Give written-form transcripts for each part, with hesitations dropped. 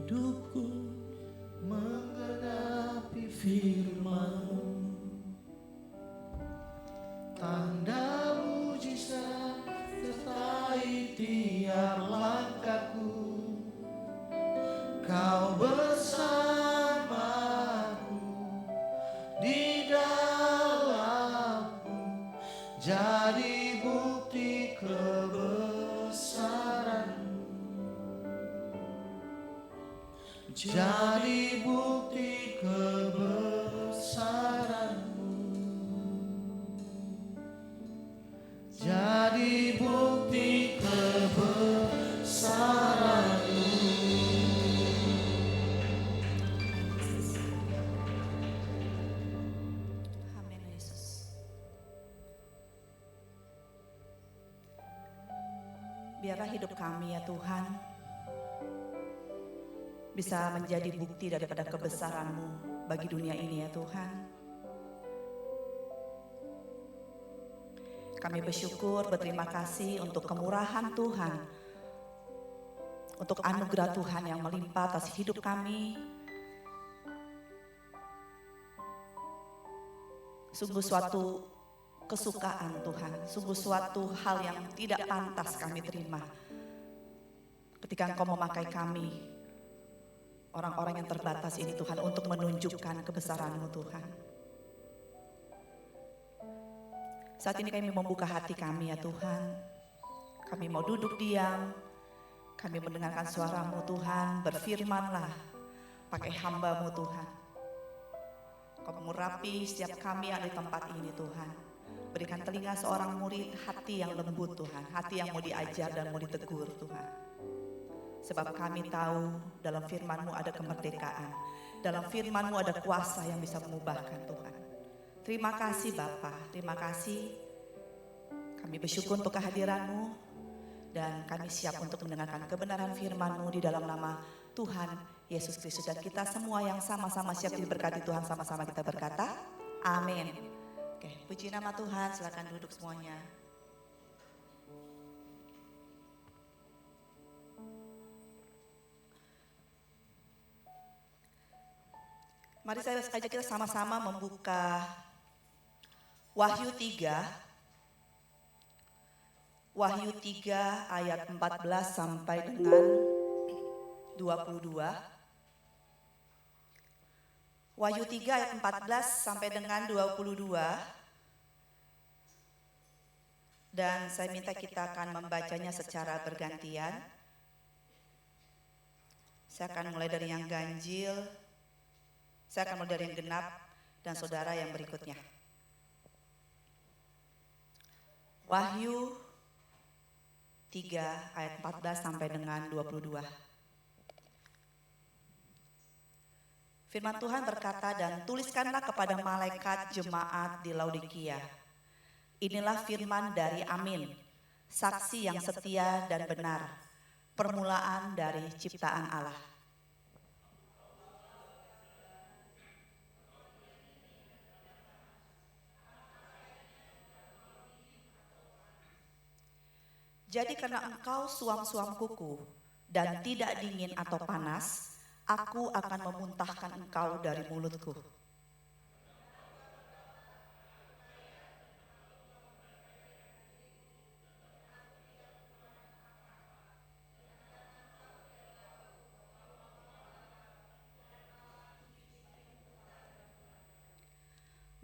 hidupku menggenapi firman-Mu. Tanda mujizat sertai tiap langkahku. Kau bersamaku di dalamku, jadi bukti kebesaran-Mu. Jadi bukti kebesaran-Mu. Jadi bukti kebesaran-Mu. Amin Yesus. Biarlah hidup kami ya Tuhan bisa menjadi bukti daripada kebesaran-Mu bagi dunia ini ya Tuhan. Kami bersyukur, berterima kasih untuk kemurahan Tuhan, untuk anugerah Tuhan yang melimpah atas hidup kami. Sungguh suatu kesukaan Tuhan, sungguh suatu hal yang tidak pantas kami terima. Ketika Engkau memakai kami, orang-orang yang terbatas ini Tuhan, untuk menunjukkan kebesaran-Mu Tuhan. Saat ini kami membuka hati kami ya Tuhan. Kami mau duduk diam, kami mendengarkan suara-Mu Tuhan, berfirman-Lah pakai hamba-Mu Tuhan. Kau mengurapi setiap kami yang ada di tempat ini Tuhan. Berikan telinga seorang murid hati yang lembut Tuhan, hati yang mau diajar dan mau ditegur Tuhan. Sebab kami tahu dalam firman-Mu ada kemerdekaan, dalam firman-Mu ada kuasa yang bisa mengubahkan Tuhan. Terima kasih Bapa, terima kasih. Kami bersyukur untuk kehadiran-Mu dan kami siap untuk mendengarkan kebenaran firman-Mu di dalam nama Tuhan Yesus Kristus. Dan kita semua yang sama-sama siap diberkati Tuhan, sama-sama kita berkata, amin. Oke, puji nama Tuhan, silakan duduk semuanya. Mari saya ajak kita sama-sama membuka Wahyu 3. Wahyu 3 ayat 14 sampai dengan 22. Wahyu 3 ayat 14 sampai dengan 22. Dan saya minta kita akan membacanya secara bergantian. Saya akan mulai dari yang ganjil, saya akan mulai dari yang genap, dan saudara yang berikutnya. Wahyu 3 ayat 14 sampai dengan 22. Firman Tuhan berkata, dan tuliskanlah kepada malaikat jemaat di Laodikia. Inilah firman dari Amin, saksi yang setia dan benar, permulaan dari ciptaan Allah. Jadi karena engkau suam-suam kuku dan tidak dingin atau panas, aku akan memuntahkan engkau dari mulutku.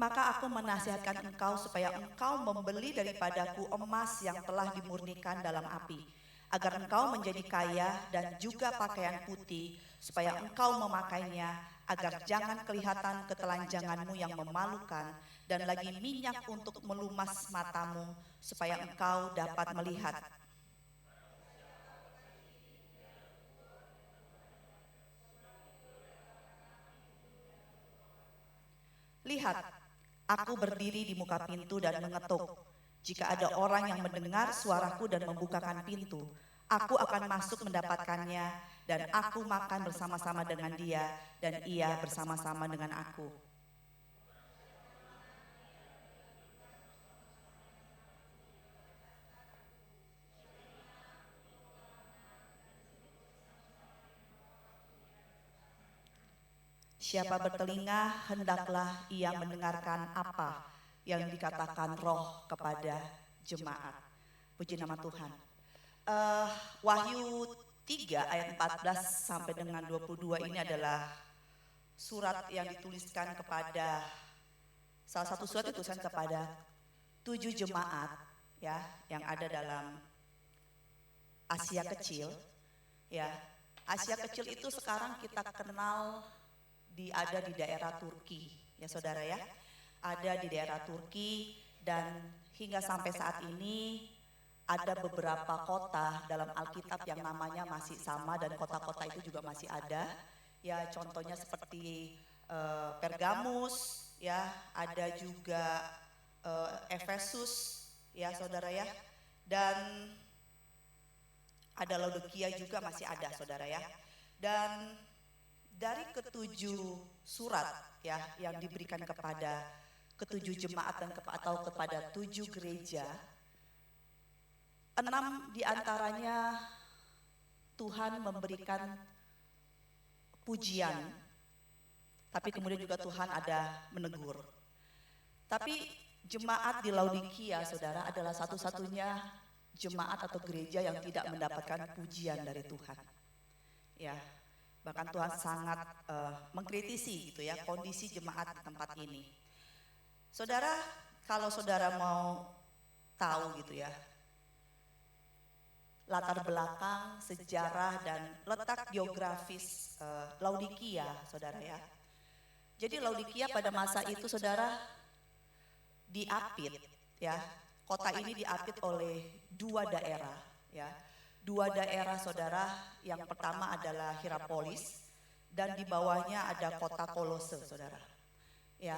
Maka aku menasihatkan engkau supaya engkau membeli daripadaku emas yang telah dimurnikan dalam api, agar engkau menjadi kaya, dan juga pakaian putih, supaya engkau memakainya, agar jangan kelihatan ketelanjanganmu yang memalukan, dan lagi minyak untuk melumas matamu, supaya engkau dapat melihat. Lihat, aku berdiri di muka pintu dan mengetuk. Jika ada orang yang mendengar suaraku dan membukakan pintu, aku akan masuk mendapatkannya, dan aku makan bersama-sama dengan dia, dan ia bersama-sama dengan aku. Siapa bertelinga, hendaklah ia mendengarkan apa yang dikatakan Roh kepada jemaat. Puji nama Tuhan. Wahyu 3 ayat 14 sampai dengan 22 ini adalah surat yang dituliskan kepada, salah satu surat dituliskan kepada 7 jemaat ya yang ada dalam Asia Kecil. Ya, Asia Kecil itu sekarang kita kenal ada di daerah Turki, ya saudara ya. Ada di daerah Turki dan hingga sampai saat ini ada beberapa kota dalam Alkitab yang namanya masih sama dan kota-kota itu juga masih ada. Ya, contohnya seperti Pergamus, ya, ada juga Efesus, ya saudara ya. Dan ada Laodikia juga masih ada saudara ya. Dan dari ketujuh surat ya yang diberikan kepada ketujuh jemaat dan atau kepada 7 gereja, 6 diantaranya Tuhan memberikan pujian, tapi kemudian juga Tuhan ada menegur. Tapi jemaat di Laodikia saudara adalah satu-satunya jemaat atau gereja yang tidak mendapatkan pujian dari Tuhan. Ya, bahkan Tuhan sangat mengkritisi gitu ya kondisi jemaat di tempat ini. Saudara, kalau saudara mau tahu gitu ya latar belakang, sejarah dan letak geografis Laodikia, saudara ya. Jadi Laodikia pada masa itu saudara diapit ya. Kota ini diapit oleh 2 daerah ya. 2 daerah saudara, yang pertama adalah Hierapolis dan di bawahnya ada kota Kolose saudara. Ya.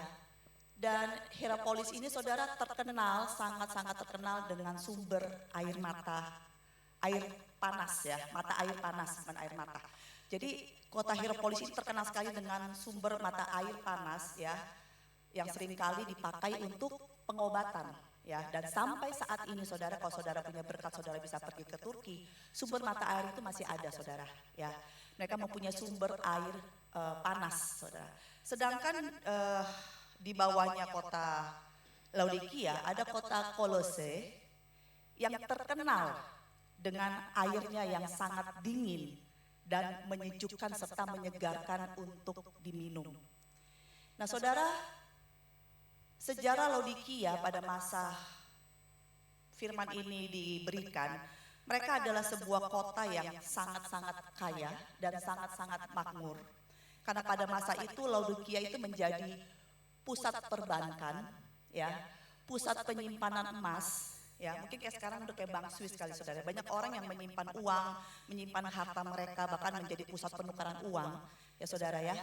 Dan Hierapolis ini saudara terkenal, sangat-sangat terkenal dengan sumber air panas ya, mata air panas bukan air mata. Jadi kota Hierapolis ini terkenal sekali dengan sumber mata air panas ya, yang seringkali dipakai untuk pengobatan. Ya, dan sampai saat ini saudara, kalau saudara punya berkat, saudara bisa pergi ke Turki, sumber mata air itu masih ada saudara. Ya, mereka mempunyai sumber air panas saudara. Sedangkan di bawahnya kota Laodikia ada kota Kolose yang terkenal dengan airnya yang sangat dingin dan menyejukkan serta menyegarkan untuk diminum. Nah saudara, sejarah Laodikia pada masa firman ini diberikan, mereka adalah sebuah kota yang sangat-sangat kaya dan sangat-sangat makmur. Karena pada masa itu Laodikia itu menjadi pusat perbankan, ya, pusat penyimpanan emas, ya. Mungkin kayak sekarang udah kayak bank Swiss kali saudara. Banyak orang yang menyimpan uang, menyimpan harta mereka, bahkan menjadi pusat penukaran uang, ya saudara ya.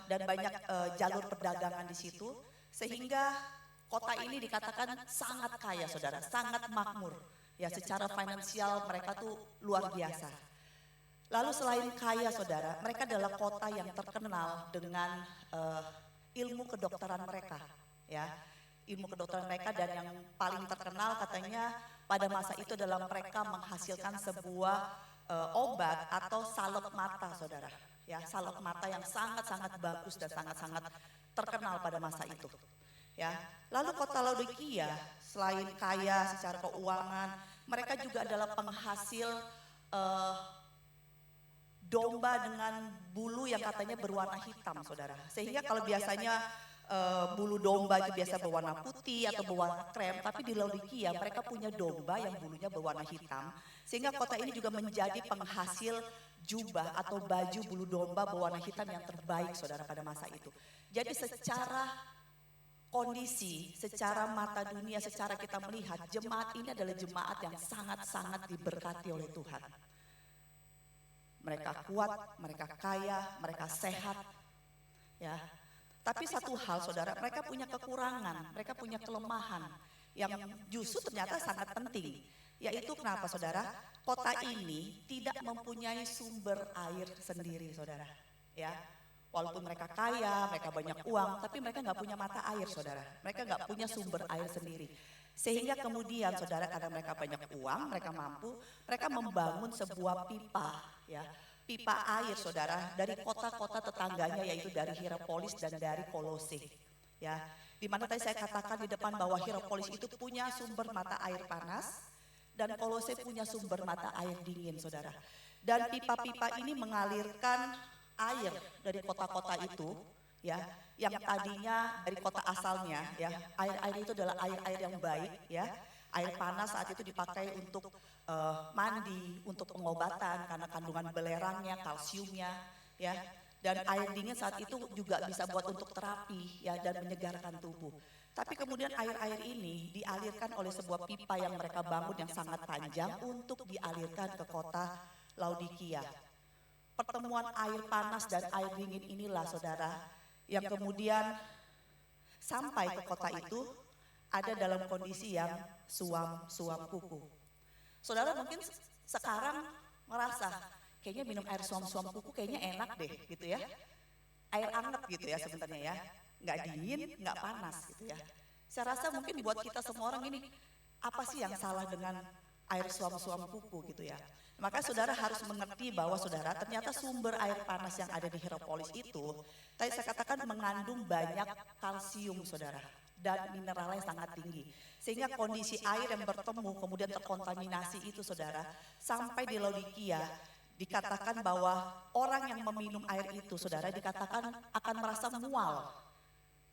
Dan banyak jalur perdagangan di situ. Sehingga kota ini dikatakan sangat kaya saudara, sangat makmur. Ya secara finansial mereka tuh luar biasa. Lalu selain kaya saudara, mereka adalah kota yang terkenal dengan ilmu kedokteran mereka. Ya, ilmu kedokteran mereka, dan yang paling terkenal katanya pada masa itu adalah mereka menghasilkan sebuah obat atau salep mata saudara. Ya, salep mata yang sangat-sangat bagus dan sangat-sangat terkenal pada masa itu. Ya, lalu kota Laodikia selain kaya secara keuangan, mereka juga adalah penghasil domba dengan bulu yang katanya berwarna hitam, saudara. Sehingga kalau biasanya bulu domba itu biasa berwarna putih atau berwarna krem, tapi di Laodikia mereka punya domba yang bulunya berwarna hitam. Sehingga kota ini juga menjadi penghasil jubah atau baju bulu domba berwarna hitam yang terbaik, saudara, pada masa itu. Jadi secara kondisi, secara mata dunia, secara kita melihat, jemaat ini adalah jemaat yang sangat-sangat diberkati oleh Tuhan. Mereka kuat, mereka kaya, mereka sehat. Ya. Tapi satu hal saudara, mereka punya kekurangan, mereka punya kelemahan yang justru ternyata sangat penting. Yaitu kenapa saudara? Kota ini tidak mempunyai sumber air sendiri saudara. Ya. Walaupun mereka kaya, mereka banyak uang, tapi mereka nggak punya mata air, saudara. Mereka nggak punya sumber air sendiri. Sehingga kemudian, saudara, karena mereka banyak uang, mereka mampu, mereka membangun sebuah pipa, ya, pipa air saudara dari kota-kota tetangganya yaitu dari Hierapolis dan dari Kolose. Ya, di mana tadi saya katakan di depan bahwa Hierapolis itu punya sumber mata air panas dan Kolose punya sumber mata air dingin saudara. Dan pipa-pipa ini mengalirkan air dari kota-kota itu ya, yang tadinya dari kota asalnya ya, air-air itu adalah air-air yang baik ya. Air panas saat itu dipakai untuk mandi, untuk pengobatan karena kandungan belerangnya, kalsiumnya ya. Dan air dingin saat itu juga bisa buat untuk terapi ya dan menyegarkan tubuh. Tapi kemudian air-air ini dialirkan oleh sebuah pipa yang mereka bangun yang sangat panjang untuk dialirkan ke kota Laodikia. Pertemuan air panas dan air dingin inilah saudara yang kemudian sampai ke kota itu ada dalam kondisi yang suam-suam kuku. Saudara mungkin sekarang merasa kayaknya minum air suam-suam kuku kayaknya enak deh gitu ya. Air anget gitu ya sebenarnya ya. Nggak dingin, nggak panas gitu ya. Saya rasa mungkin buat kita semua orang ini apa sih yang salah dengan air suam-suam kuku gitu ya. Maka saudara harus mengerti bahwa saudara ternyata sumber air panas yang ada di Hierapolis itu tadi saya katakan mengandung banyak kalsium saudara dan mineral yang sangat tinggi. Sehingga kondisi air yang bertemu kemudian terkontaminasi itu saudara sampai di Laodikia dikatakan bahwa orang yang meminum air itu saudara dikatakan akan merasa mual.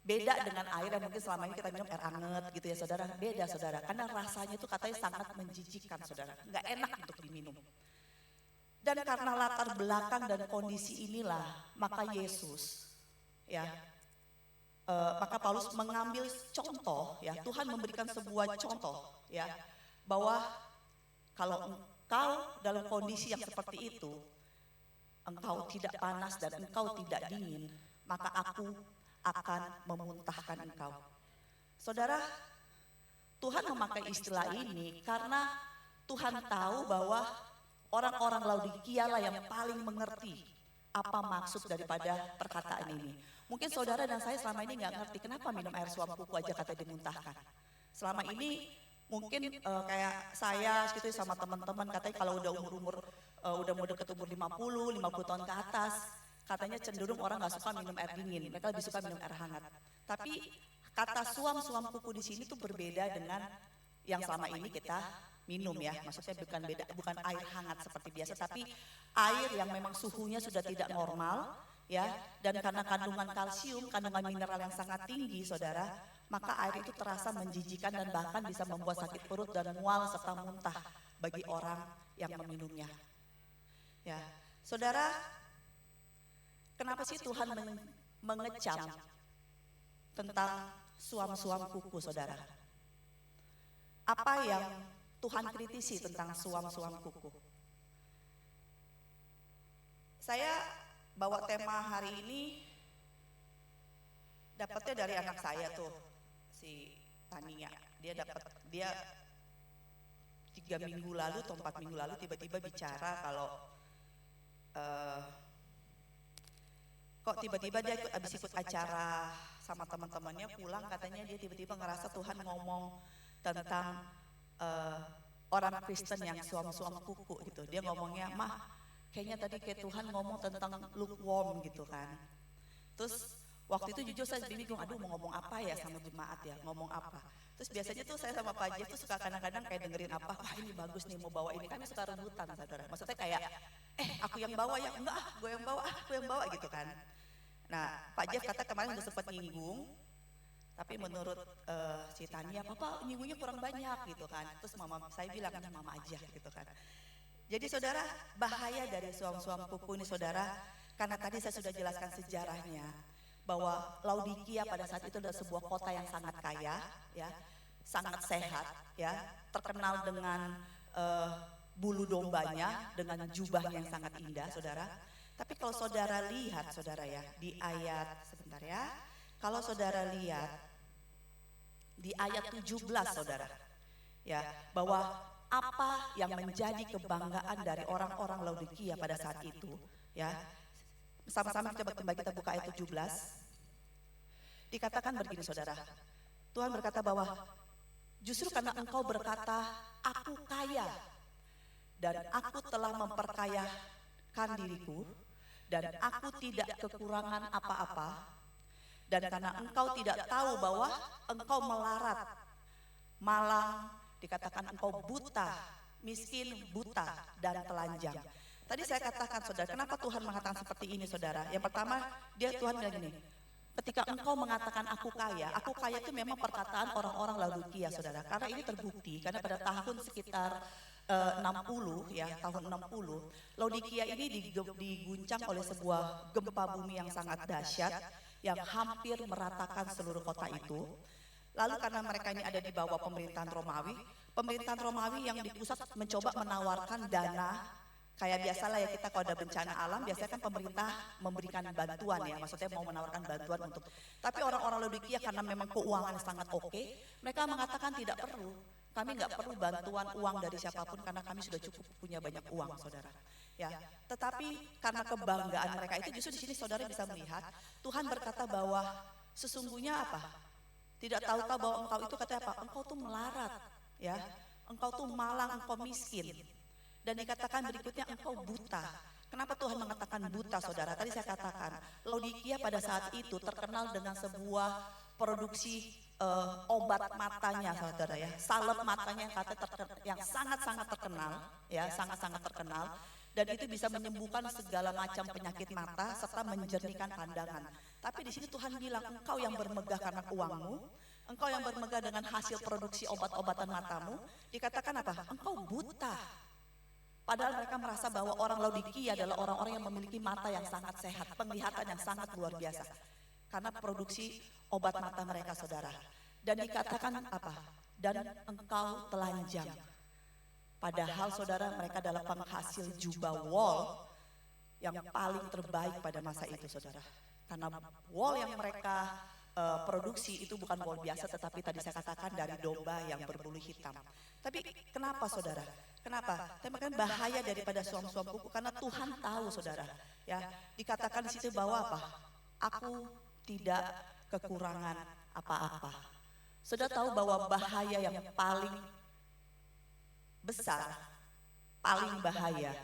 Beda dengan air yang mungkin selama ini kita minum air hangat gitu ya saudara. Beda saudara, karena rasanya itu katanya sangat menjijikkan saudara. Nggak enak untuk diminum. Dan karena latar belakang dan kondisi inilah, maka Yesus, ya, maka Paulus mengambil contoh, ya, Tuhan memberikan sebuah contoh, ya, bahwa kalau engkau dalam kondisi yang seperti itu, engkau tidak panas dan engkau tidak dingin, maka aku akan memuntahkan engkau. Saudara, Tuhan memakai istilah ini karena Tuhan tahu bahwa orang-orang Laodikia lah yang paling mengerti apa maksud daripada perkataan ini. Mungkin saudara dan saya selama ini nggak ngerti kenapa minum air suam kuku aja kata dimuntahkan. Selama ini mungkin kayak saya gitu sama teman-teman katanya kalau udah umur-umur udah mau deket umur 50 tahun ke atas, katanya cenderung orang nggak suka minum air dingin, mereka lebih suka minum air hangat. Tapi kata suam-suam kuku di sini tuh berbeda dengan yang selama ini kita minum ya. Maksudnya bukan air hangat seperti biasa, tapi air yang memang suhunya sudah tidak normal ya. Dan karena kandungan kalsium, kandungan mineral yang sangat tinggi, saudara, maka air itu terasa menjijikan dan bahkan bisa membuat sakit perut dan mual serta muntah bagi orang yang meminumnya. Ya, saudara. Kenapa sih Tuhan mengecam tentang suam-suam kuku saudara? Apa yang Tuhan kritisi tentang suam-suam kuku? Saya bawa tema hari ini dapatnya dari anak saya tuh, si Tania. Dia 3 minggu lalu atau 4 minggu lalu tiba-tiba bicara kalau kok tiba-tiba dia habis ikut acara sama teman-temannya pulang, katanya dia tiba-tiba ngerasa Tuhan ngomong tentang orang Kristen yang suam-suam kuku gitu. Dia ngomongnya, mah kayaknya tadi kayak Tuhan ngomong tentang lukewarm gitu kan. Terus waktu itu jujur saya bingung, aduh mau ngomong apa ya sama jemaat ya, ngomong apa. Terus biasanya tuh saya sama Pak Jeff tuh suka kadang-kadang kayak dengerin apa, wah ini bagus nih mau bawa ini. Kami suka rebutan saudara, maksudnya kayak aku yang bawa ya, enggak gue yang bawa, aku yang bawa gitu kan. Nah Pak Jeff kata kemarin udah sempat nyinggung, tapi menurut si Tania, papa nyinggungnya kurang banyak gitu kan. Terus saya bilang, mama aja gitu kan. Jadi saudara, bahaya dari suam-suam kuku ini saudara, karena tadi saya sudah jelaskan sejarahnya, bahwa Laodikia pada saat itu adalah sebuah kota yang sangat kaya, ya, sangat sehat, ya, terkenal dengan bulu dombanya, dengan jubahnya yang sangat indah, saudara. Tapi kalau saudara lihat, saudara ya, di ayat, sebentar ya, kalau saudara lihat di ayat 17, saudara, ya, bahwa apa yang menjadi kebanggaan dari orang-orang Laodikia pada saat itu, ya, sama-sama coba kita buka ayat 17. Dikatakan begini saudara, Tuhan berkata bahwa justru karena engkau berkata, aku kaya dan aku telah memperkaya memperhatikan diriku, dan aku tidak kekurangan apa-apa, dan karena engkau tidak tahu bahwa engkau melarat, malang, dikatakan engkau buta, miskin, buta, dan telanjang. Tadi saya katakan saudara, kenapa Tuhan mengatakan seperti ini saudara? Yang pertama, Tuhan bilang gini, ketika engkau mengatakan aku kaya itu memang perkataan orang-orang Laodikia saudara. Karena ini terbukti, karena pada tahun sekitar 60 ya, tahun 60, Laodikia ini diguncang oleh sebuah gempa bumi yang sangat dahsyat, yang hampir meratakan seluruh kota itu. Lalu karena mereka ini ada di bawah pemerintahan Romawi yang di pusat mencoba menawarkan dana. Kayak biasalah ya, kita kalau ada bencana alam biasanya kan pemerintah memberikan bantuan ya, maksudnya mau menawarkan bantuan untuk. Tapi orang-orang Laodikia karena memang keuangan sangat oke, mereka mengatakan tidak perlu, kami nggak perlu bantuan uang dari siapapun karena kami sudah cukup punya banyak uang saudara. Ya, tetapi karena kebanggaan mereka itu justru di sini saudara bisa melihat Tuhan berkata bahwa sesungguhnya apa? Tidak tahu-tahu bahwa engkau itu katanya apa? Engkau tuh melarat, ya, engkau tuh malang, engkau miskin. Dan dikatakan berikutnya engkau buta. Kenapa Tuhan mengatakan buta saudara? Tadi saya katakan Laodikia pada saat itu terkenal dengan sebuah produksi obat matanya saudara ya. Salep matanya yang sangat-sangat terkenal ya, sangat-sangat terkenal. Dan itu bisa menyembuhkan segala macam penyakit mata serta menjernihkan pandangan. Tapi di sini Tuhan bilang engkau yang bermegah karena uangmu, engkau yang bermegah dengan hasil produksi obat-obatan matamu, dikatakan apa? Engkau buta. Padahal mereka merasa bahwa orang Laodikia adalah orang-orang yang memiliki mata yang sangat sehat, penglihatan yang sangat luar biasa. Karena produksi obat mata mereka saudara. Dan dikatakan apa? Dan engkau telanjang. Padahal saudara mereka adalah penghasil jubah wol yang paling terbaik pada masa itu saudara. Karena wol yang mereka produksi itu bukan wol biasa, tetapi tadi saya katakan dari domba yang berbulu hitam. Tapi kenapa saudara? Kenapa? Tapi kan bahaya daripada suam-suam kuku karena Tuhan tahu saudara. Ya, dikatakan di situ bahwa apa? Aku tidak kekurangan apa-apa. Saudara tahu bahwa bahaya yang paling besar, paling bahaya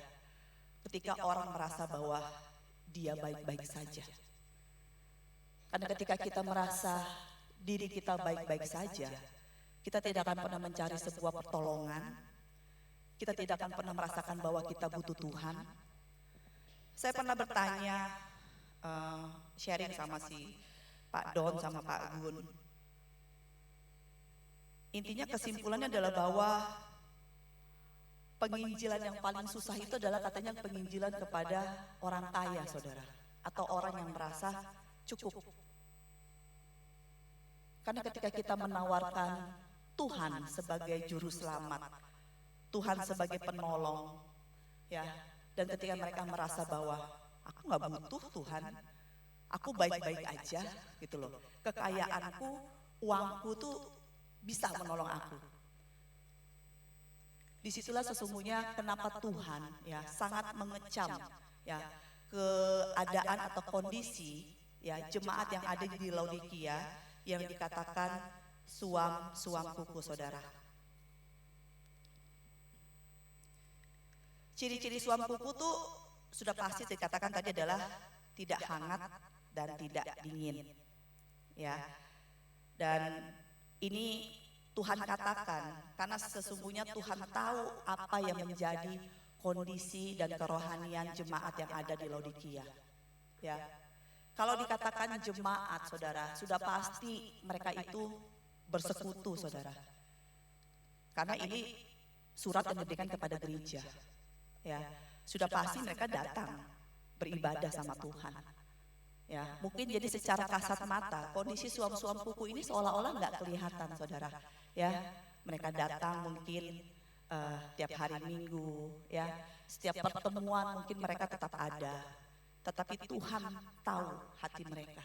ketika orang merasa bahwa dia baik-baik saja. Karena ketika kita merasa diri kita baik-baik saja, kita tidak akan pernah mencari sebuah pertolongan. Kita tidak akan pernah merasakan bahwa kita butuh Tuhan. Saya pernah bertanya, sharing sama si Pak Don sama Pak Gun. Intinya kesimpulannya adalah bahwa penginjilan yang paling susah itu adalah katanya penginjilan kepada orang kaya saudara. Atau orang yang merasa cukup. Karena ketika kita menawarkan Tuhan sebagai juru selamat, Tuhan sebagai penolong, ya. Dan ketika mereka merasa bahwa aku nggak butuh Tuhan, aku baik-baik aja, gitu loh. Kekayaanku, uangku tuh bisa menolong aku. Disitulah sesungguhnya kenapa Tuhan, ya, sangat mengecam, ya, keadaan atau kondisi, ya, jemaat yang ada di Laodikia yang dikatakan suam kuku saudara. Ciri-ciri suam kuku tuh sudah pasti dikatakan tadi adalah tidak hangat dan tidak dingin. Ya. Dan ini Tuhan katakan karena sesungguhnya Tuhan tahu apa yang menjadi kondisi dan kerohanian jemaat yang ada di Laodikia. Ya. Kalau dikatakan jemaat saudara, sudah pasti mereka itu bersekutu saudara. Karena ini surat yang diberikan kepada gereja. Ya, sudah pasti mereka datang beribadah sama Tuhan. Ya, mungkin jadi secara kasat mata kondisi suam-suam kuku ini seolah-olah nggak kelihatan, saudara. Ya, mereka datang mungkin tiap hari Minggu, ya, setiap pertemuan mungkin mereka tetap ada. Tetapi Tuhan tahu hati mereka.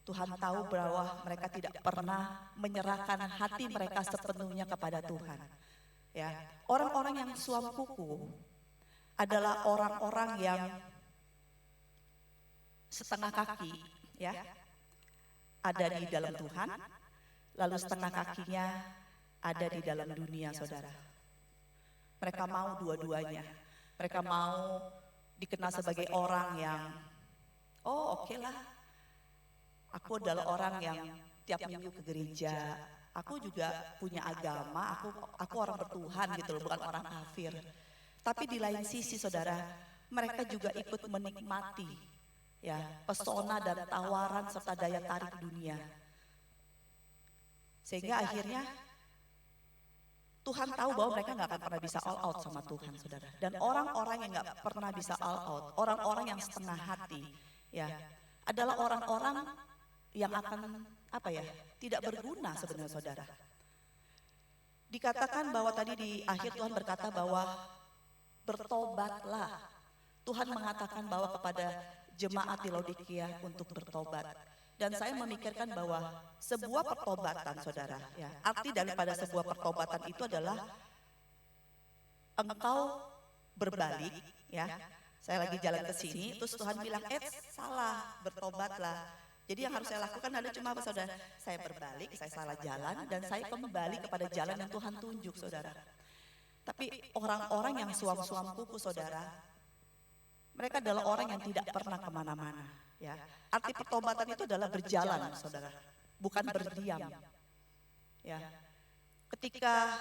Tuhan tahu bahwa mereka tidak pernah menyerahkan hati mereka sepenuhnya kepada Tuhan. Ya, orang-orang yang suam kuku adalah orang-orang yang setengah kaki, ya, ada di dalam Tuhan, lalu setengah kakinya ada di dalam dunia, saudara. Mereka mau dua-duanya. Mereka mau dikenal sebagai orang yang, oh oke lah, aku adalah orang yang tiap minggu ke gereja, aku juga punya agama, aku orang bertuhan gitu loh, bukan orang kafir. Tapi di lain sisi saudara, mereka juga ikut menikmati ya pesona dan tawaran serta daya tarik dunia. Sehingga akhirnya Tuhan tahu bahwa mereka nggak akan pernah bisa all out sama Tuhan, saudara. Dan orang-orang yang nggak pernah bisa all out, orang-orang yang setengah hati, ya, adalah orang-orang yang akan tidak berguna sebenarnya, saudara. Dikatakan bahwa tadi di akhir Tuhan berkata bahwa bertobatlah. Tuhan mengatakan bahwa kepada jemaat di Laodikia untuk bertobat. Dan saya memikirkan bahwa sebuah pertobatan, saudara, ya, arti daripada sebuah pertobatan itu adalah engkau berbalik, ya. Saya lagi jalan ke sini, terus Tuhan bilang, salah, bertobatlah. Jadi yang harus saya lakukan adalah cuma apa, saudara? Saya berbalik, saya salah jalan, dan saya kembali kepada jalan yang Tuhan tunjuk, saudara. Tapi orang-orang yang suam-suam kuku, saudara, mereka adalah orang yang tidak pernah kemana-mana. Ya, arti pertobatan itu adalah berjalan, saudara, bukan berdiam. Ya, ketika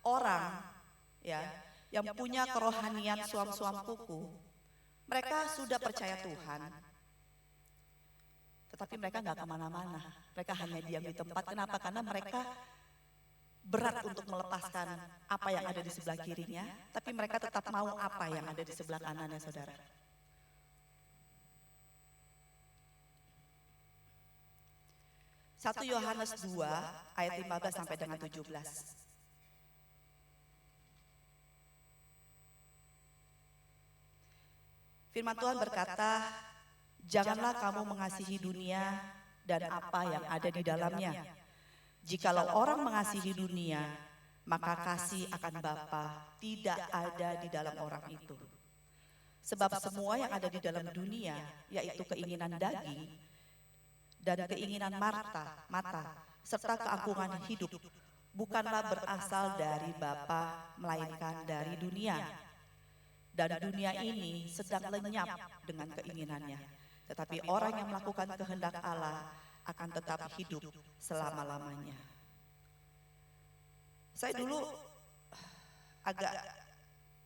orang ya yang punya kerohanian suam-suam kuku, mereka sudah percaya Tuhan, tetapi mereka nggak kemana-mana. Mereka hanya diam di tempat. Kenapa? Karena mereka berat untuk melepaskan apa yang ada di sebelah kirinya, tapi mereka tetap mau apa yang ada di sebelah kanannya, saudara. 1 Yohanes 2 ayat 15 sampai dengan 17. Firman Tuhan berkata, janganlah kamu mengasihi dunia dan apa yang ada di dalamnya. Jikalau orang mengasihi dunia, maka kasih akan Bapa tidak ada di dalam orang itu. Sebab semua yang ada di dalam dunia, yaitu keinginan daging, dan keinginan mata, serta keangkuhan hidup, bukanlah berasal dari Bapa, melainkan dari dunia. Dan dunia ini sedang lenyap dengan keinginannya. Tetapi orang yang melakukan kehendak Allah akan tetap hidup selama-lamanya. Saya dulu agak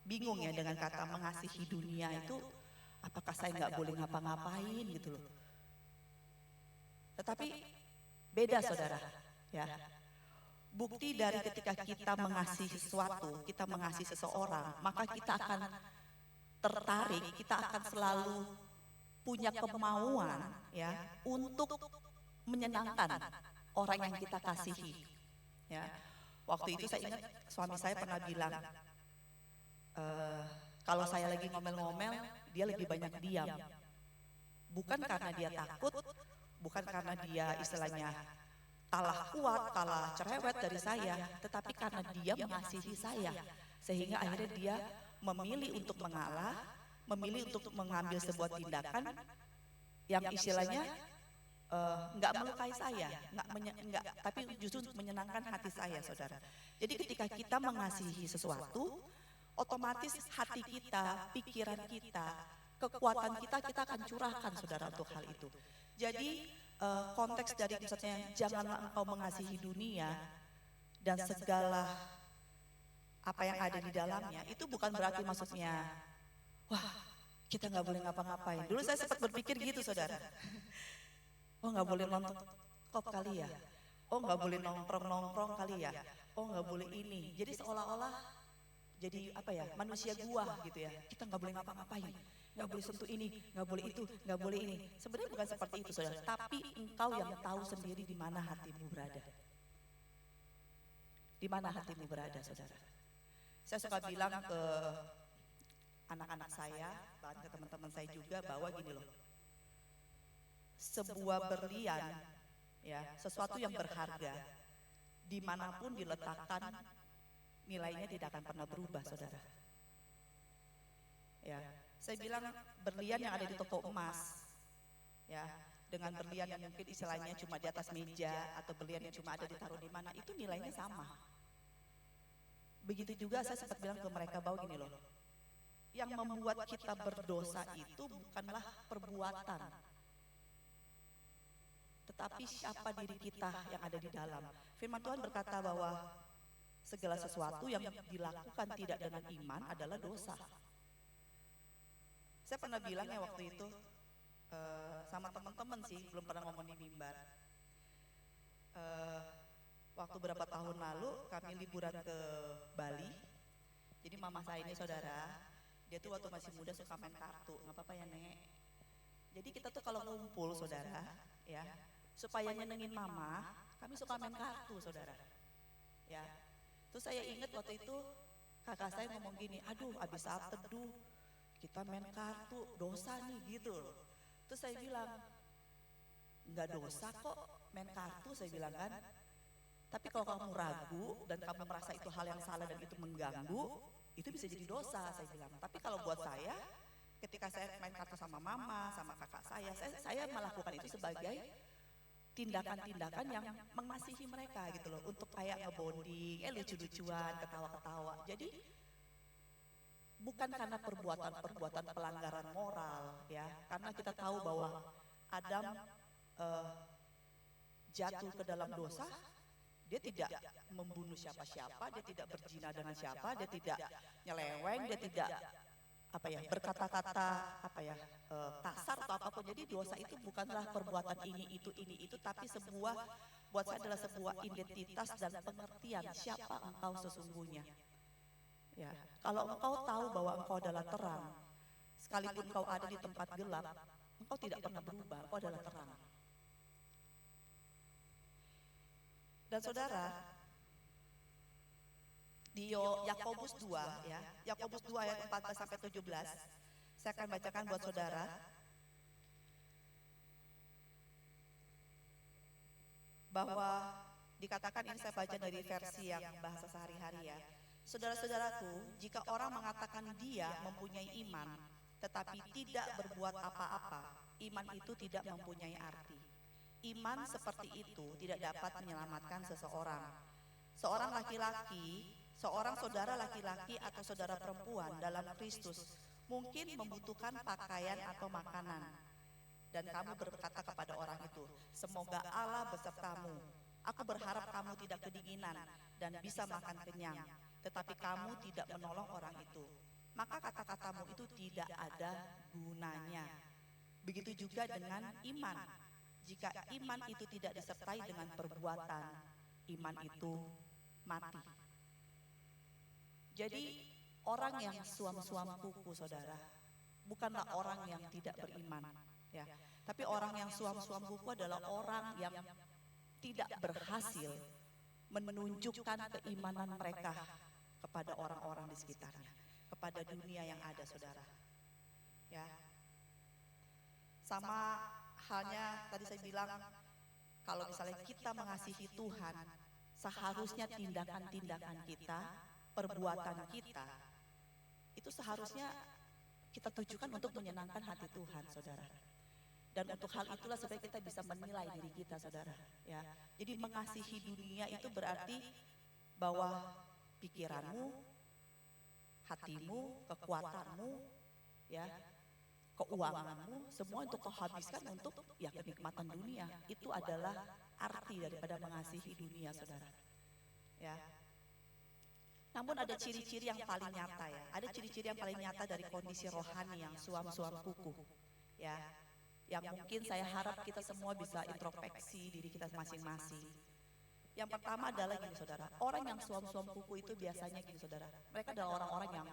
bingung ya dengan kata mengasihi dunia itu, apakah saya nggak boleh ngapa-ngapain gitu loh. Tetapi beda, saudara, ya. Bukti dari ketika kita mengasihi sesuatu, kita mengasihi seseorang, maka kita akan tertarik, kita akan selalu punya kemauan, ya, untuk menyenangkan orang yang kita kasihi. Ya, waktu itu saya ingat suami saya pernah bilang, kalau saya lagi ngomel-ngomel, dia lebih banyak diam. Bukan karena dia takut, bukan karena dia istilahnya kalah kuat, kalah cerewet dari saya, tetapi karena dia mengasihi saya. Sehingga akhirnya dia memilih untuk mengalah, memilih untuk mengambil sebuah tindakan yang istilahnya nggak melukai saya, tapi justru untuk menyenangkan hati saya, saudara. Jadi ketika kita mengasihi sesuatu, otomatis hati kita, pikiran kita, kekuatan kita akan curahkan, saudara, untuk hal itu. Jadi konteks dari misalnya janganlah engkau mengasihi dunia dan segala apa yang ada di dalamnya, itu bukan berarti maksudnya wah kita nggak boleh ngapa-ngapain. Dulu saya sempat berpikir gitu, saudara. Oh nggak boleh nonton kop kali ya, oh nggak boleh nongkrong kali ya, oh nggak boleh ini. Jadi seolah-olah jadi manusia gua gitu ya, kita nggak boleh ngapa-ngapain, nggak boleh sentuh ini, nggak boleh itu, nggak boleh ini. Sebenarnya bukan seperti itu, saudara, tapi engkau yang tahu sendiri di mana hatimu berada. Di mana hatimu berada, saudara. Saya suka bilang ke anak-anak saya, bahkan ke teman-teman saya juga, bahwa gini loh, sebuah berlian, ya, sesuatu yang berharga, dimanapun diletakkan, nilainya tidak akan pernah berubah, saudara. Ya, saya bilang berlian yang ada di toko emas, ya, dengan berlian yang mungkin istilahnya cuma di atas meja atau berlian yang cuma ada ditaruh di mana, itu nilainya sama. Begitu juga saya sempat bilang ke mereka bahwa gini loh, yang membuat kita berdosa itu bukanlah perbuatan, tetapi siapa diri kita yang ada di dalam. Firman Tuhan berkata bahwa segala sesuatu yang dilakukan tidak dengan iman adalah dosa. Saya pernah bilang ya waktu itu sama teman-teman sih, belum pernah ngomong di mimbar. Waktu beberapa tahun lalu kami liburan ke Bali. Jadi mama saya ini saudara, dia tuh waktu masih muda suka main kartu, nggak apa-apa ya Nek. Jadi kita tuh kalau ngumpul saudara, ya supaya nyenengin mama, kami suka main kartu saudara. Ya, terus saya ingat waktu itu kakak saya ngomong gini, aduh abis saat teduh kita main kartu, dosa nih gitu. Terus saya bilang, nggak dosa kok main kartu, saya bilang kan. Tapi kalau kamu ragu dan kamu merasa itu hal yang salah dan itu mengganggu, itu bisa jadi dosa, saya bilang. Tapi kalau buat saya, ketika saya main kartu sama mama, sama kakak saya melakukan itu sebagai tindakan-tindakan yang mengasihi mereka gitu loh. Untuk kayak ngebonding, lucu-lucuan, ketawa-ketawa. Jadi bukan karena perbuatan-perbuatan pelanggaran moral ya. Karena kita tahu bahwa Adam jatuh ke dalam dosa, dia tidak membunuh siapa-siapa, dia tidak berzina dengan siapa, dia tidak nyeleweng, dia tidak berkata-kata kasar atau apapun. Jadi dosa itu bukanlah perbuatan ini itu, tapi buat saya adalah sebuah identitas dan pengertian siapa engkau sesungguhnya. Ya, kalau engkau tahu bahwa engkau adalah terang, sekalipun engkau ada di tempat gelap, engkau tidak pernah berubah, engkau adalah terang. Dan saudara, di Yakobus 2 ya, Yakobus 2 ayat 14 sampai 17, saya akan bacakan buat saudara. Bahwa dikatakan, ini saya baca dari versi yang bahasa sehari-hari ya. Saudara-saudaraku, jika orang mengatakan dia mempunyai iman, tetapi tidak berbuat apa-apa, iman itu tidak mempunyai arti. Iman seperti itu tidak dapat menyelamatkan seseorang. Seorang laki-laki, seorang saudara laki-laki atau saudara perempuan dalam Kristus mungkin membutuhkan pakaian atau makanan. Dan kamu berkata kepada orang itu, semoga Allah besertamu. Aku berharap kamu tidak kedinginan dan bisa makan kenyang. Tetapi kamu tidak menolong orang itu. Maka kata-katamu itu tidak ada gunanya. Begitu juga dengan iman. Jika iman itu tidak disertai dengan perbuatan, iman itu mati. Jadi orang yang suam-suam kuku saudara, bukanlah orang yang tidak beriman. Ya, tapi orang yang suam-suam kuku adalah orang yang tidak berhasil menunjukkan keimanan mereka kepada orang-orang di sekitarnya, kepada dunia yang ada saudara. Ya, sama halnya tadi saya bilang, kalau misalnya kita mengasihi Tuhan, seharusnya tindakan-tindakan kita, perbuatan kita, itu seharusnya kita tujukan untuk menyenangkan hati Tuhan, saudara. Dan untuk hal itulah supaya kita bisa menilai diri kita, saudara. Ya, jadi mengasihi dunia itu berarti bahwa pikiranmu, hatimu, kekuatanmu, ya, keuanganmu, semua untuk kau habiskan untuk ya kenikmatan dunia. Itu adalah arti daripada mengasihi dunia, saudara. Ya. Namun ada ciri-ciri yang paling nyata ya. Ada ciri-ciri yang paling nyata dari kondisi rohani yang suam-suam kuku. Ya. Yang mungkin saya harap kita semua bisa introspeksi diri kita masing-masing. Yang pertama adalah gini saudara, orang yang suam-suam kuku itu biasanya gini saudara, mereka adalah orang-orang yang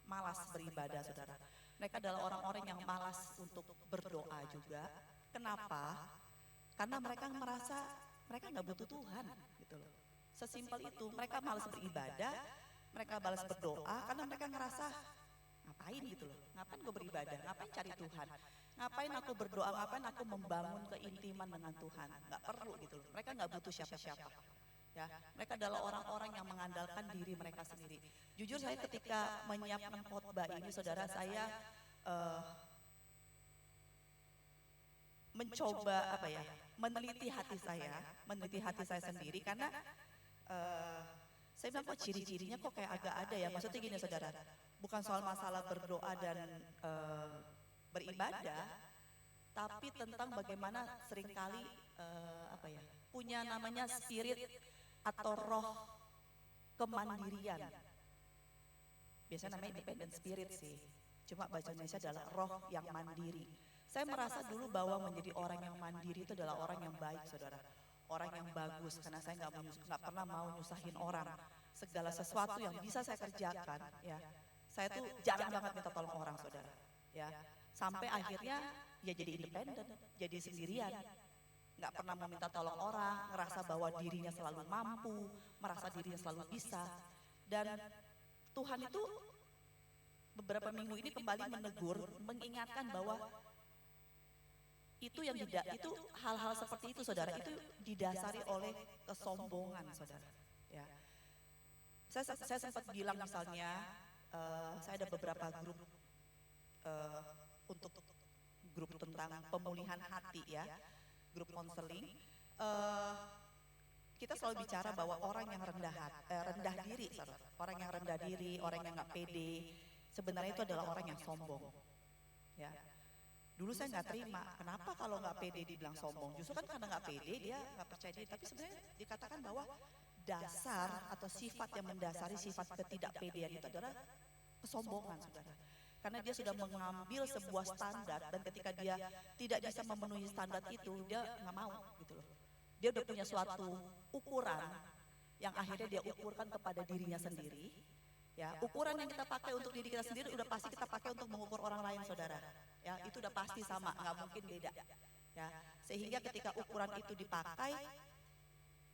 malas beribadah saudara. Mereka adalah orang-orang yang malas untuk berdoa juga. Kenapa? Karena mereka merasa mereka nggak butuh Tuhan gitu loh. Sesimpel itu, mereka malas beribadah, mereka malas berdoa karena mereka ngerasa ngapain gitu loh, ngapain gue beribadah, ngapain cari Tuhan, ngapain aku berdoa, ngapain aku membangun keintiman dengan Tuhan, nggak perlu gitu loh. Mereka nggak butuh siapa-siapa. Ya, mereka adalah orang-orang yang mengandalkan diri mereka sendiri. Jujur saya ketika menyiapkan khotbah ini, saudara, saya mencoba meneliti hati saya sendiri karena saya bilang kok ciri-cirinya kok kayak agak ada ya. Maksudnya gini saudara, bukan soal masalah berdoa dan beribadah, tapi tentang bagaimana seringkali punya namanya spirit atau roh kemandirian. Biasanya namanya independent spirit sih. Cuma bahasa Indonesia adalah roh yang mandiri. Saya merasa dulu bahwa menjadi orang yang mandiri itu adalah orang yang baik, saudara. Orang yang bagus, karena saya nggak pernah mau nyusahin orang. Segala sesuatu yang bisa saya kerjakan, ya. Saya tuh jarang banget minta tolong orang, saudara. Ya, sampai akhirnya ya jadi independen, jadi sendirian. Nggak pernah mau minta tolong orang, ngerasa bahwa dirinya selalu mampu, merasa dirinya selalu bisa. Dan Tuhan itu beberapa minggu ini kembali menegur, mengingatkan bahwa itu yang itu hal-hal seperti itu, saudara, itu didasari oleh kesombongan, saudara. Ya, saya sempat bilang misalnya, saya ada beberapa grup untuk grup tentang pemulihan hati, ya, grup konseling. Kita selalu bicara bahwa orang yang rendah diri, saudara. Orang yang rendah diri, orang yang nggak pede, sebenarnya itu adalah orang yang sombong. Ya. Dulu saya nggak terima, kenapa kalau nggak pede dibilang sombong? Justru kan karena nggak pede dia nggak percaya diri. Tapi sebenarnya dikatakan bahwa dasar atau sifat yang mendasari sifat ketidakpedean itu adalah kesombongan, saudara. Karena dia sudah mengambil sebuah standar dan ketika dia tidak bisa memenuhi standar itu, dia nggak mau gitu loh. Dia udah punya suatu ukuran yang akhirnya dia ukurkan kepada dirinya sendiri. Ya, ukuran yang kita pakai untuk diri kita sendiri udah pasti kita pakai untuk mengukur orang lain, saudara. Ya, itu udah pasti sama, nggak mungkin beda. Ya, sehingga ketika ukuran itu dipakai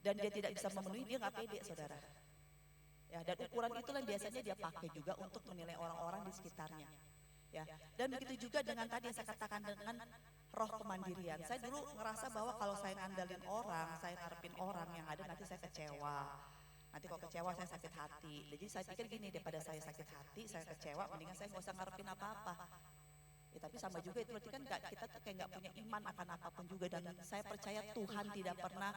dan dia tidak bisa memenuhi, dia nggak pede, saudara. Ya, dan ukuran itulah biasanya dia pakai juga untuk menilai orang-orang di sekitarnya. Ya, dan begitu juga dengan tadi yang saya katakan dengan roh kemandirian. Saya dulu ngerasa bahwa kalau saya ngandalin orang, saya ngarepin orang, yang ada nanti saya kecewa. Nanti kalau kecewa saya sakit hati. Jadi saya pikir gini, daripada saya sakit hati, saya kecewa, mendingan saya nggak usah ngarepin apa-apa. Ya, tapi sama juga itu berarti kan kita tuh kayak nggak punya iman akan apapun juga. Dan saya percaya Tuhan tidak pernah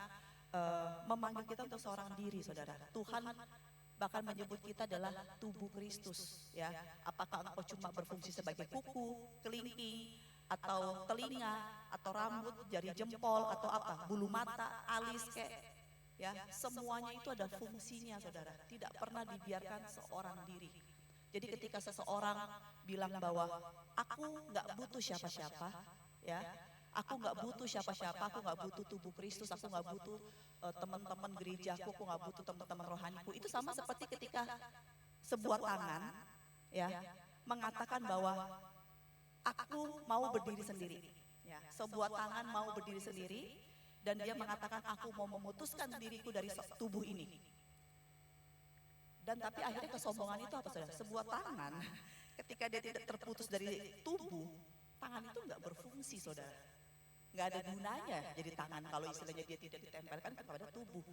memanggil kita untuk seorang diri, saudara. Tuhan bahkan menyebut kita adalah tubuh Kristus. Ya, apakah engkau cuma berfungsi sebagai kuku, kelingking, atau telinga, atau rambut, jari jempol, atau apa, bulu mata, alis, kayak ya, semuanya itu ada fungsinya, saudara. Tidak pernah dibiarkan seorang diri. Jadi ketika seseorang bilang bahwa aku nggak butuh siapa-siapa, ya, aku nggak butuh siapa-siapa, aku nggak butuh tubuh Kristus, aku nggak butuh teman-teman gerejaku, aku nggak butuh teman-teman rohaniku. Itu sama seperti ketika sebuah tangan, ya, mengatakan bahwa aku mau berdiri sendiri. Ya, sebuah tangan mau berdiri sendiri. Dan dia mengatakan aku mau memutuskan diriku dari tubuh ini. Dan tapi akhirnya kesombongan itu apa, saudara? Sebuah tangan ketika dia tidak terputus dari tubuh, tangan itu nggak berfungsi, saudara. Nggak ada gunanya jadi tangan kalau istilahnya dia tidak ditempelkan kepada tubuh.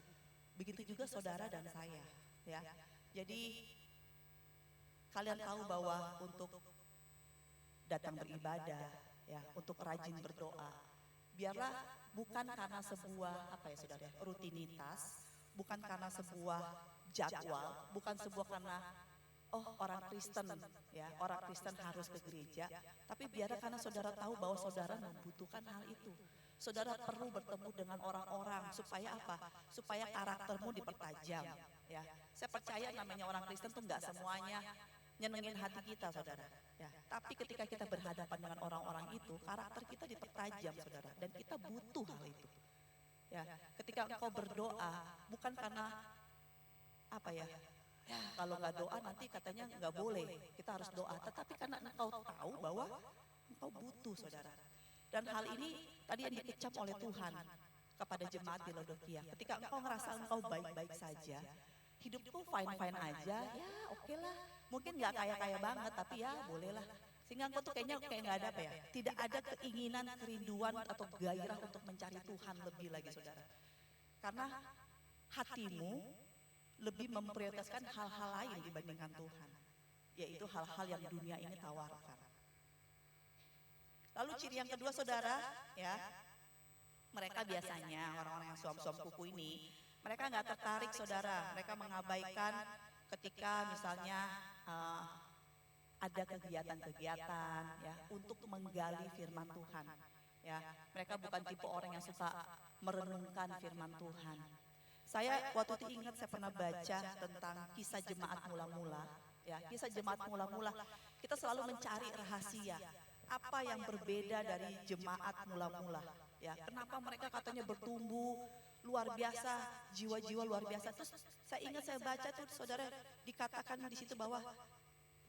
Begitu juga saudara dan saya. Ya, jadi kalian tahu bahwa untuk datang beribadah, ya, untuk rajin berdoa, biarlah bukan karena sebuah saudara, rutinitas, bukan karena sebuah jadwal, bukan sebuah karena orang Kristen, ya, orang Kristen harus ke gereja, tapi biarlah karena saudara tahu bahwa saudara membutuhkan hal itu. Saudara perlu bertemu dengan orang-orang supaya apa? Supaya karaktermu dipertajam, ya. Saya percaya namanya orang Kristen tuh nggak semuanya nyenengin hati kita, saudara. Ya, tapi ketika kita berhadapan dengan orang-orang itu, karakter kita dipertajam, saudara, dan kita butuh hal itu. Ya, ketika engkau berdoa, bukan karena ya, kalau nggak doa nanti katanya nggak boleh, kita harus doa. Tetapi karena engkau tahu bahwa engkau butuh, saudara. Dan hal ini tadi yang dikecap oleh Tuhan kepada jemaat di Laodikia. Ketika engkau ngerasa engkau baik-baik saja, hidupku fine-fine aja, ya oke lah. Mungkin nggak kaya-kaya banget, tapi ya bolehlah. Sehingga engkau tuh kayaknya kayak nggak ada tidak ada keinginan, kerinduan atau gairah untuk mencari Tuhan lebih lagi, saudara. Karena hatimu lebih memprioritaskan hal-hal lain dibandingkan Tuhan, yaitu hal-hal yang dunia ini tawarkan. Lalu ciri yang kedua, saudara, ya, mereka biasanya orang-orang yang suam-suam kuku ini, mereka nggak tertarik, saudara. Mereka mengabaikan ketika misalnya ada kegiatan-kegiatan ya untuk menggali firman Tuhan. Ya, mereka bukan tipe orang yang suka merenungkan firman Tuhan. Saya waktu itu ingat saya pernah baca tentang kisah jemaat mula-mula. Ya, kisah jemaat mula-mula. Kita selalu mencari rahasia. Apa yang berbeda dari jemaat mula-mula? Ya, kenapa mereka katanya bertumbuh luar biasa, jiwa-jiwa luar biasa. Terus saya ingat saya baca tuh saudara dikatakan di situ bahwa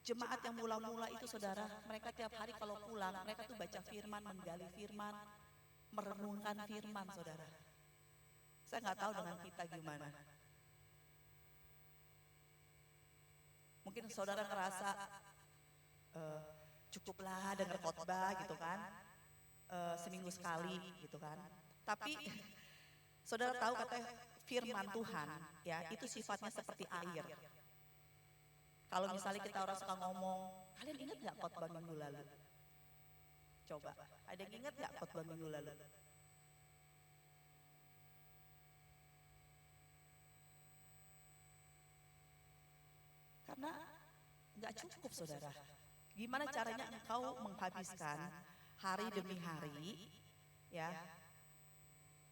jemaat yang mula-mula itu saudara, mereka tiap hari kalau pulang, mereka tuh baca firman, menggali firman, merenungkan firman saudara. Saya nggak tahu dengan kita gimana. Mungkin saudara ngerasa cukuplah dengar khotbah gitu kan, seminggu sekali gitu kan. Tapi saudara tahu kata firman Tuhan ya itu sifatnya seperti air. Kalau misalnya kita orang suka ngomong, kalian ingat nggak khotbah minggu lalu? Coba, ada yang ingat nggak khotbah minggu lalu? Karena nggak cukup saudara. Gimana caranya engkau menghabiskan hari demi hari, ya,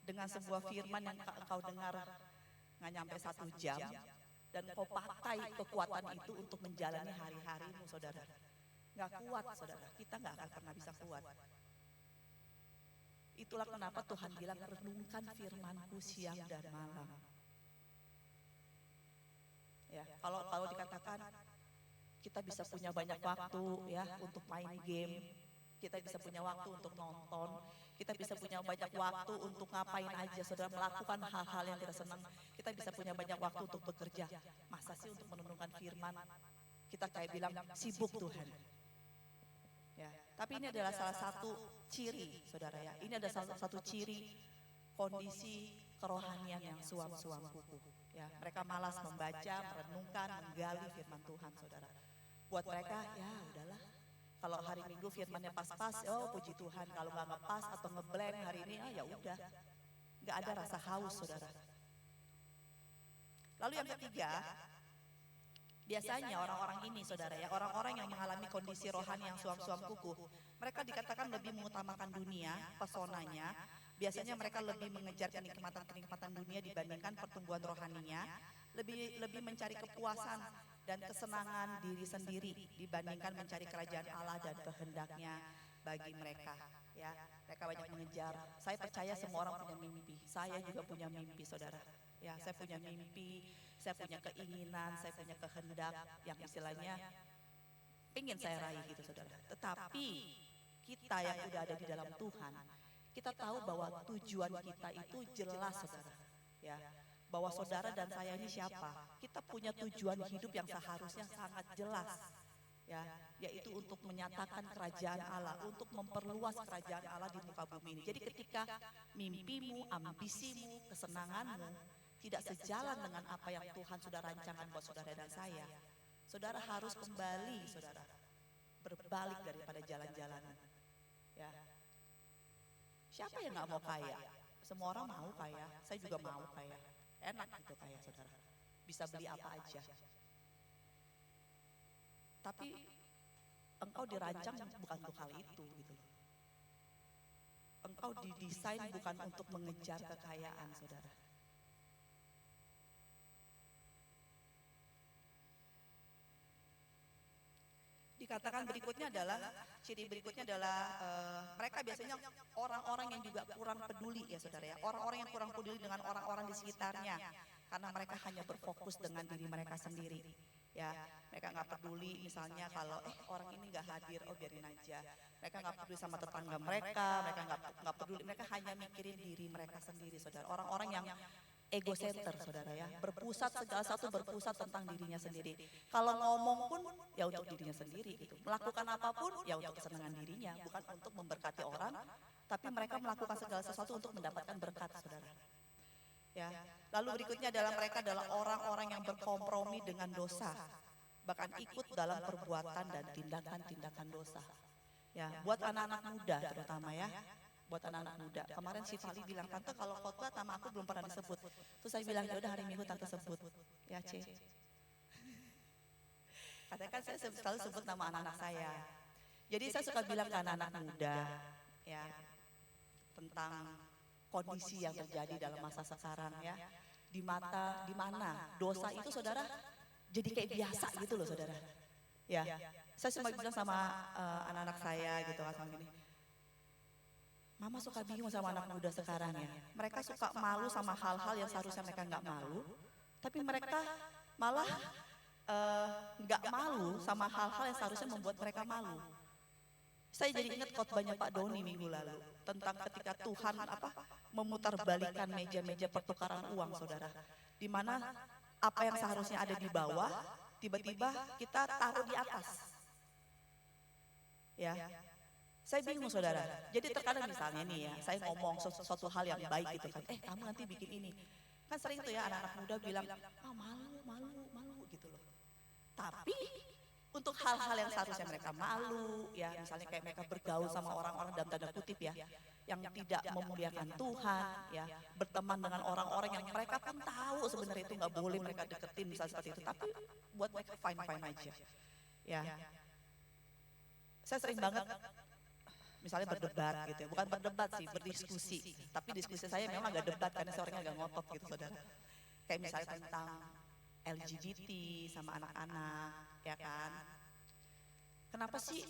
dengan sebuah firman yang engkau dengar nggak nyampe 1 jam, dan kau pakai kekuatan itu untuk menjalani hari-harimu saudara. Nggak kuat saudara, kita nggak akan pernah bisa kuat. Itulah kenapa Tuhan bilang renungkan firman-Ku siang dan malam. Ya, kalau dikatakan kita bisa punya banyak waktu ya untuk main game, kita bisa punya waktu untuk nonton, kita bisa punya banyak waktu untuk ngapain aja, saudara melakukan hal-hal yang kita senang, kita bisa punya banyak waktu untuk bekerja. Masa sih untuk menenungkan firman, kita kayak bilang sibuk Tuhan. Ya, tapi ini adalah salah satu ciri, saudara ya. Ini adalah salah satu ciri kondisi kerohanian yang suam-suam kuku. Ya, mereka malas membaca, merenungkan, menggali firman Tuhan, saudara. Buat mereka, ya udahlah. Kalau hari Minggu firmannya pas-pas, oh puji Tuhan. Kalau nggak ngepas atau ngeblank hari ini, ya udah. Nggak ada rasa haus, saudara. Lalu yang ketiga, biasanya orang-orang ini, saudara ya, orang-orang yang mengalami kondisi rohani yang suam-suam kuku, mereka dikatakan lebih mengutamakan dunia, pesonanya. Biasanya mereka lebih mengejar kenikmatan-kenikmatan dunia dibandingkan pertumbuhan rohaninya, lebih mencari kepuasan dan kesenangan diri sendiri dibandingkan mencari kerajaan Allah dan kehendaknya bagi mereka. Ya, mereka banyak mengejar. Saya percaya semua orang punya mimpi. Saya juga punya mimpi, saudara. Ya, saya punya mimpi, saya punya keinginan, saya punya kehendak yang istilahnya ingin saya raih gitu, saudara. Tetapi kita yang udah ada di dalam Tuhan, kita tahu bahwa tujuan kita itu jelas, saudara. Ya, bahwa saudara dan saya ini siapa? Kita punya tujuan hidup yang seharusnya sangat jelas. Ya, yaitu untuk menyatakan kerajaan Allah, untuk memperluas kerajaan Allah di muka bumi ini. Jadi ketika mimpimu, ambisimu, kesenanganmu tidak sejalan dengan apa yang Tuhan sudah rancangan buat saudara dan saya, saudara harus kembali, saudara, berbalik daripada jalan-jalanan. Ya, siapa yang nggak mau kaya? Semua orang mau kaya, saya juga mau kaya. Enak gitu kaya, saudara. Bisa beli apa aja. Tapi engkau dirancang bukan untuk hal itu gitu. Engkau didesain bukan untuk mengejar kekayaan, saudara. Dikatakan berikutnya adalah, ciri berikutnya adalah mereka biasanya orang-orang yang juga kurang peduli ya saudara ya. Orang-orang yang kurang peduli dengan orang-orang di sekitarnya. Karena mereka hanya berfokus dengan diri mereka sendiri. Ya, mereka nggak peduli misalnya kalau orang ini nggak hadir, oh biarin aja. Mereka nggak peduli sama tetangga mereka nggak peduli, mereka hanya mikirin diri mereka sendiri saudara. Orang-orang yang ego center saudara ya, berpusat segala satu berpusat tentang dirinya sendiri. Kalau ngomong pun ya untuk dirinya sendiri gitu. Melakukan apapun ya untuk kesenangan dirinya, bukan untuk memberkati orang, tapi mereka melakukan segala sesuatu untuk mendapatkan berkat saudara. Ya, lalu berikutnya adalah mereka adalah orang-orang yang berkompromi dengan dosa, bahkan ikut dalam perbuatan dan tindakan-tindakan dosa. Ya, buat anak-anak muda terutama ya. Buat anak-anak muda. Kemarin si Fali bilang, tante kalau khotbah nama aku belum pernah disebut. Terus saya bilang, ya udah hari Minggu tante sebut. Ya C. Katanya kan saya selalu sebut nama anak-anak saya. Jadi saya suka bilang ke anak-anak muda, ya, tentang kondisi yang terjadi dalam masa sekarang ya. Di mana dosa itu saudara jadi kayak biasa gitu loh saudara. Ya, saya cuma bilang sama anak-anak saya gitu kan sama gini. Mama suka bingung sama anak muda sekarang ya. Mereka suka malu sama hal-hal yang seharusnya mereka nggak malu, tapi mereka malah nggak malu sama hal-hal yang seharusnya membuat mereka malu. Saya jadi ingat khotbahnya Pak Doni minggu lalu tentang ketika Tuhan memutarbalikkan meja-meja pertukaran uang, saudara. Di mana apa yang seharusnya ada di bawah, tiba-tiba kita taruh di atas. Ya, saya bingung saudara. Jadi terkadang misalnya nih ya, saya ngomong sesuatu hal yang baik gitu kan. Kamu nanti bikin ini. Kan sering tuh ya anak-anak muda bilang, malu gitu loh. Tapi untuk hal-hal yang seharusnya mereka malu, ya misalnya kayak mereka bergaul sama orang-orang dalam tanda kutip ya, yang tidak memuliakan Tuhan, ya berteman dengan orang-orang yang mereka pun tahu sebenarnya itu nggak boleh mereka deketin misalnya seperti itu, tapi buat mereka fine-fine aja, ya. Saya sering banget, misalnya berdebat gitu ya, bukan berdebat sih, berdiskusi, tapi diskusi saya memang agak debat karena saya orangnya agak ngotot gitu saudara. Kayak misalnya tentang LGBT sama anak-anak, ya kan. Kenapa sih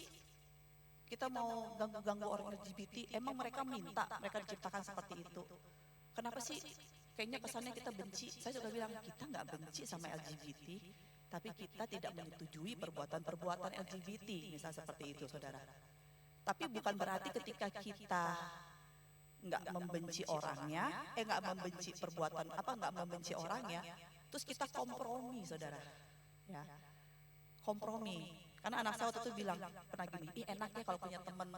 kita mau ganggu-ganggu orang LGBT? Emang mereka minta, mereka diciptakan seperti itu. Kenapa sih kayaknya kesannya kita benci? Saya juga bilang kita nggak benci sama LGBT, tapi kita tidak menyetujui perbuatan-perbuatan LGBT, misalnya seperti itu saudara. Tapi bukan berarti ketika kita nggak membenci orangnya, nggak membenci perbuatan nggak membenci orangnya, terus kita kompromi saudara, ya kompromi. Karena anak saya waktu itu bilang pernah gini, enaknya kalau punya teman,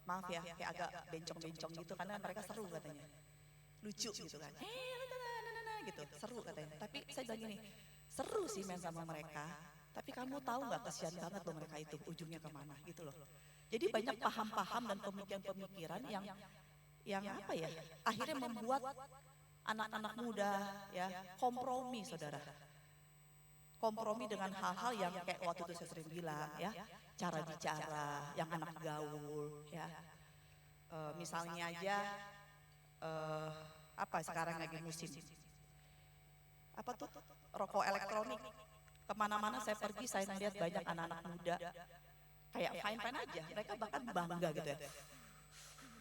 maaf ya, kayak agak bencong-bencong gitu, karena mereka seru katanya, lucu gitu kan, gitu, seru katanya. Tapi saya bilang gini, seru sih main sama mereka, tapi kamu tahu nggak kasihan banget loh mereka itu ujungnya kemana gitu loh. Jadi banyak paham-paham dan pemikiran-pemikiran yang apa ya, akhirnya membuat anak-anak muda ya kompromi saudara. Kompromi dengan hal-hal yang kayak waktu itu saya sering bilang ya, cara bicara yang anak gaul ya. Misalnya aja sekarang lagi musim apa tuh rokok elektronik. Kemana-mana saya pergi saya melihat banyak anak-anak muda kayak fine-fine aja, mereka bahkan bangga gitu ya.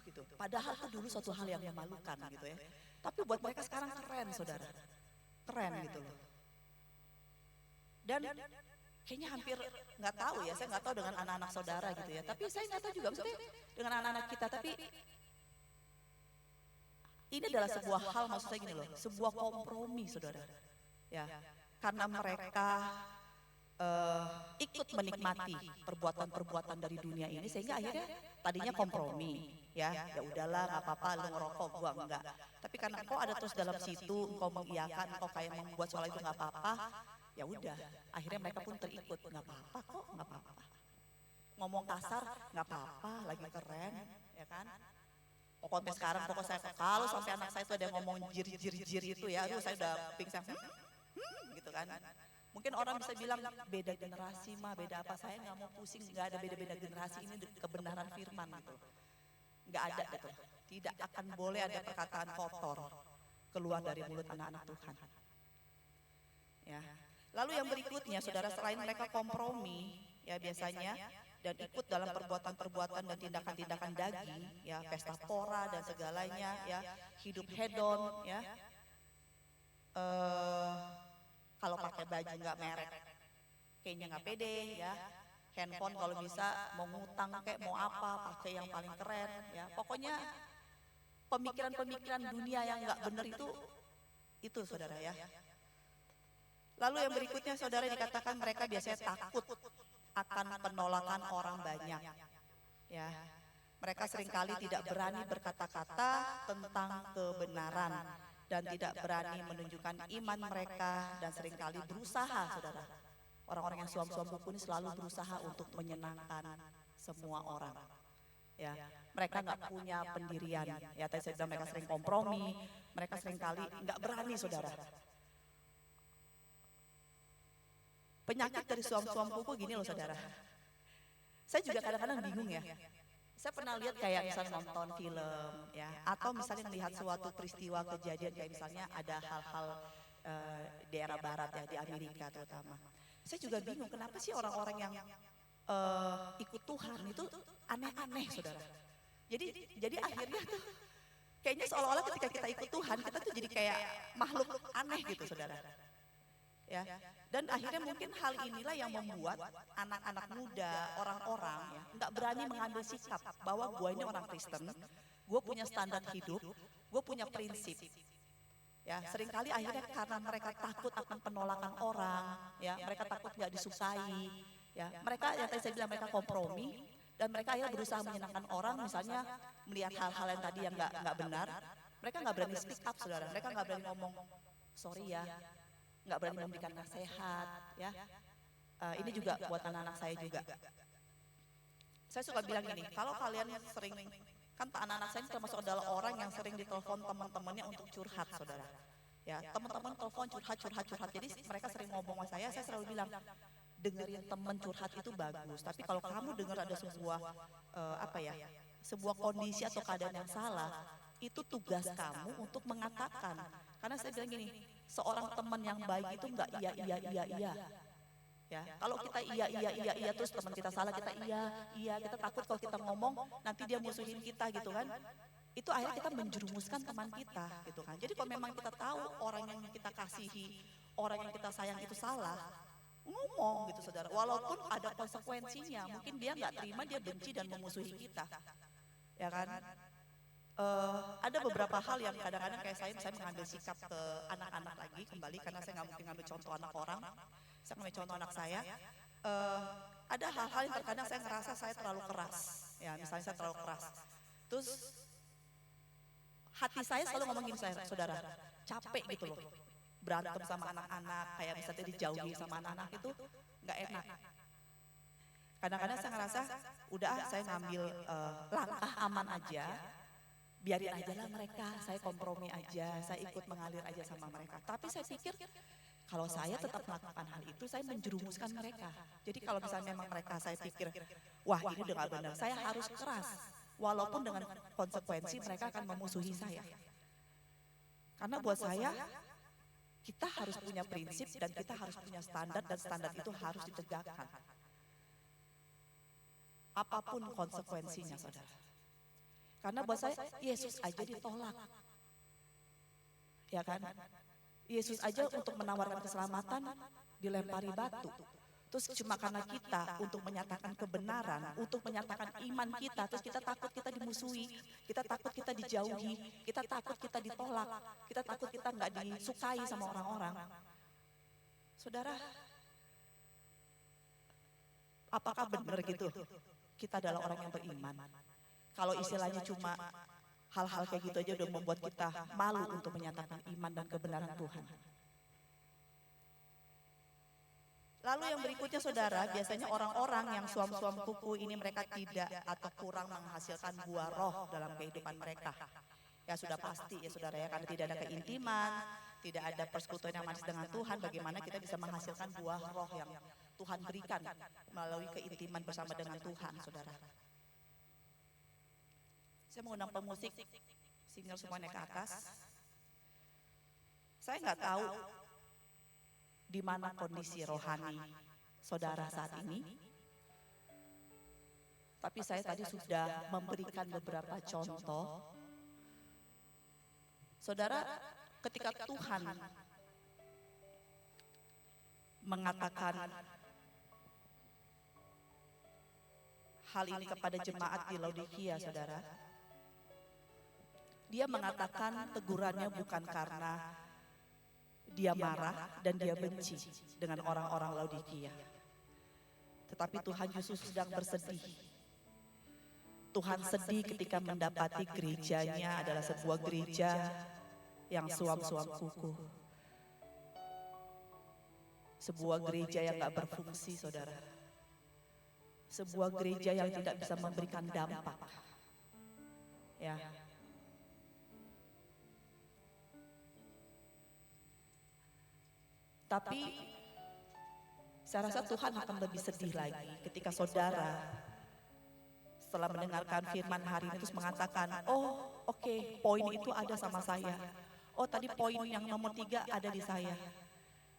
Gitu. Padahal itu dulu suatu hal yang memalukan gitu ya. Tapi buat mereka sekarang keren saudara, keren gitu loh. Dan kayaknya hampir nggak tahu ya, saya nggak tahu dengan anak-anak saudara gitu ya. Tapi saya nggak tahu juga maksudnya dengan anak-anak kita. Tapi ini adalah sebuah hal maksud saya gini loh, sebuah kompromi saudara. Ya, karena mereka ikut menikmati perbuatan-perbuatan dari dunia ini sehingga akhirnya tadinya kompromi ya udahlah nggak apa-apa lu ngerokok gua enggak, tapi karena engkau ada terus dalam situ engkau mengiyakan, engkau kayak membuat soal itu nggak apa-apa, ya udah akhirnya mereka pun terikut, nggak apa-apa kok, nggak apa-apa, ngomong kasar nggak apa-apa, lagi keren ya kan. Pokoknya sekarang saya kalau sampai anak saya itu ada yang ngomong jir itu ya, aduh saya udah pingsan gitu kan. Mungkin orang bisa bilang beda generasi mah, beda apa, saya nggak mau pusing, nggak ada beda-beda generasi, ini kebenaran firman gitu. Nggak ada gitu. Tidak akan boleh ada perkataan kotor keluar dari mulut anak-anak Tuhan. Ya. Lalu yang berikutnya, saudara, selain mereka kompromi, ya biasanya, dan ikut dalam perbuatan-perbuatan dan tindakan-tindakan daging, ya pesta pora dan segalanya, ya hidup hedon, ya. Kalau pakai baju nggak merek, kayaknya nggak pede ya. Handphone kalau bisa mau ngutang kayak mau apa, pakai yang paling keren ya. Pokoknya pemikiran-pemikiran dunia yang nggak benar itu saudara ya. Lalu yang berikutnya saudara dikatakan mereka biasanya takut akan penolakan orang banyak. Ya, mereka seringkali tidak berani berkata-kata tentang kebenaran dan tidak berani menunjukkan iman mereka dan seringkali berusaha saudara. Orang-orang yang suam-suam buku ini selalu berusaha untuk menyenangkan semua orang. Ya, mereka nggak punya pendirian. Ya, tadi saya bilang mereka sering kompromi, mereka seringkali nggak berani saudara. Penyakit dari suam-suam kuku gini loh saudara. Saya juga kadang-kadang bingung ya. Saya pernah lihat kayak misalnya nonton film ya, atau misalnya melihat suatu peristiwa kejadian kayak misalnya ada hal-hal daerah barat ya, di Amerika terutama. Saya juga bingung kenapa sih orang-orang yang ikut Tuhan itu aneh-aneh saudara. Jadi akhirnya tuh kayaknya seolah-olah ketika kita ikut Tuhan kita tuh jadi kayak makhluk aneh gitu saudara. Ya. Dan akhirnya mungkin hal inilah yang membuat anak-anak muda, orang-orang ya, nggak berani mengambil sikap bahwa gue ini orang Kristen, gue punya standar hidup, gue punya prinsip. Ya, seringkali akhirnya karena mereka takut akan penolakan orang, ya, mereka takut nggak disukai, ya, mereka yang tadi saya bilang mereka kompromi dan mereka akhirnya berusaha menyenangkan orang, misalnya melihat hal-hal yang tadi yang nggak benar, mereka nggak berani speak up, saudara, mereka nggak berani ngomong sorry ya, nggak berani memberikan nasihat, ya. Ini juga buat anak-anak saya juga. Saya suka bilang gini, kalau kalian sering, kan anak-anak saya termasuk adalah orang yang sering ditelepon teman-temannya untuk curhat, saudara. Ya, teman-teman telepon curhat. Jadi mereka sering ngomong sama saya selalu bilang, dengerin teman curhat itu bagus. Tapi kalau kamu dengar ada sebuah sebuah kondisi atau keadaan yang salah, itu tugas kamu untuk mengatakan. Karena saya bilang gini, seorang teman yang baik itu enggak iya. Ya, kalau kita iya terus teman kita salah kita iya, kita takut kalau kita ngomong nanti dia musuhin kita gitu kan. Itu akhirnya kita menjerumuskan teman kita gitu kan. Jadi kalau memang kita tahu orang yang kita kasihi, orang yang kita sayang itu salah, ngomong gitu saudara. Walaupun ada konsekuensinya, mungkin dia nggak terima, dia benci dan memusuhi kita. Ya kan? Ada beberapa hal yang kadang-kadang kayak saya mengambil sikap ke anak-anak lagi kembali karena saya nggak mungkin ngambil contoh anak orang, saya ngambil contoh anak saya. Ada hal-hal yang terkadang saya ngerasa saya terlalu keras, ya misalnya saya terlalu keras. Terus hati saya selalu ngomong gini saudara, capek gitu loh, berantem sama anak-anak, kayak misalnya dijauhi sama anak-anak itu nggak enak. Kadang-kadang saya ngerasa, udah saya ngambil langkah aman aja, biarin aja lah mereka, saya kompromi aja, saya ikut mengalir aja sama mereka. Tapi saya pikir kalau saya tetap melakukan hal itu, saya menjerumuskan mereka. Jadi kalau misalnya memang mereka saya pikir, wah ini udah gak benar, saya harus keras. Walaupun dengan konsekuensi mereka akan memusuhi saya. Karena buat saya, kita harus punya prinsip dan kita harus punya standar dan standar itu harus ditegakkan. Apapun konsekuensinya saudara. Karena buat saya, Yesus aja ditolak. Ya kan? Yesus aja untuk menawarkan keselamatan dilempari batu. Terus cuma karena kita untuk menyatakan kebenaran, untuk menyatakan iman kita, terus kita takut kita dimusuhi, kita takut kita dijauhi, kita takut kita ditolak, kita takut kita nggak disukai sama orang-orang. Saudara, apakah benar gitu? Kita adalah orang yang beriman. Kalau istilahnya cuma hal-hal kayak gitu aja udah membuat kita malu untuk menyatakan iman dan kebenaran Tuhan. Lalu yang berikutnya saudara, biasanya orang-orang yang suam-suam kuku ini mereka tidak atau kurang menghasilkan buah roh dalam kehidupan mereka. Ya sudah pasti ya saudara ya, karena tidak ada keintiman, tidak ada persekutuan yang manis dengan Tuhan, bagaimana kita bisa menghasilkan buah roh yang Tuhan berikan melalui keintiman bersama dengan Tuhan saudara. Saya mengundang pemusik, singer semuanya ke atas. Saya nggak tahu di mana kondisi rohani saudara saat ini. Tapi saya tadi sudah memberikan beberapa contoh. Saudara, ketika Tuhan mengatakan hal ini kepada jemaat di Laodikia, saudara, dia mengatakan tegurannya bukan karena dia marah dan dia benci dengan orang-orang Laodikia. Tetapi Tuhan Yesus sedang bersedih. Tuhan sedih ketika mendapati gerejanya adalah sebuah gereja yang suam-suam kuku. Sebuah gereja yang gak berfungsi saudara. Sebuah gereja yang tidak bisa memberikan dampak. Ya. Tapi Saya rasa Tuhan akan lebih sedih lagi ketika saudara setelah mendengarkan firman hari ini terus mengatakan, oh oke, poin itu ada sama saya. Oh tadi poin yang nomor 3 ada di saya.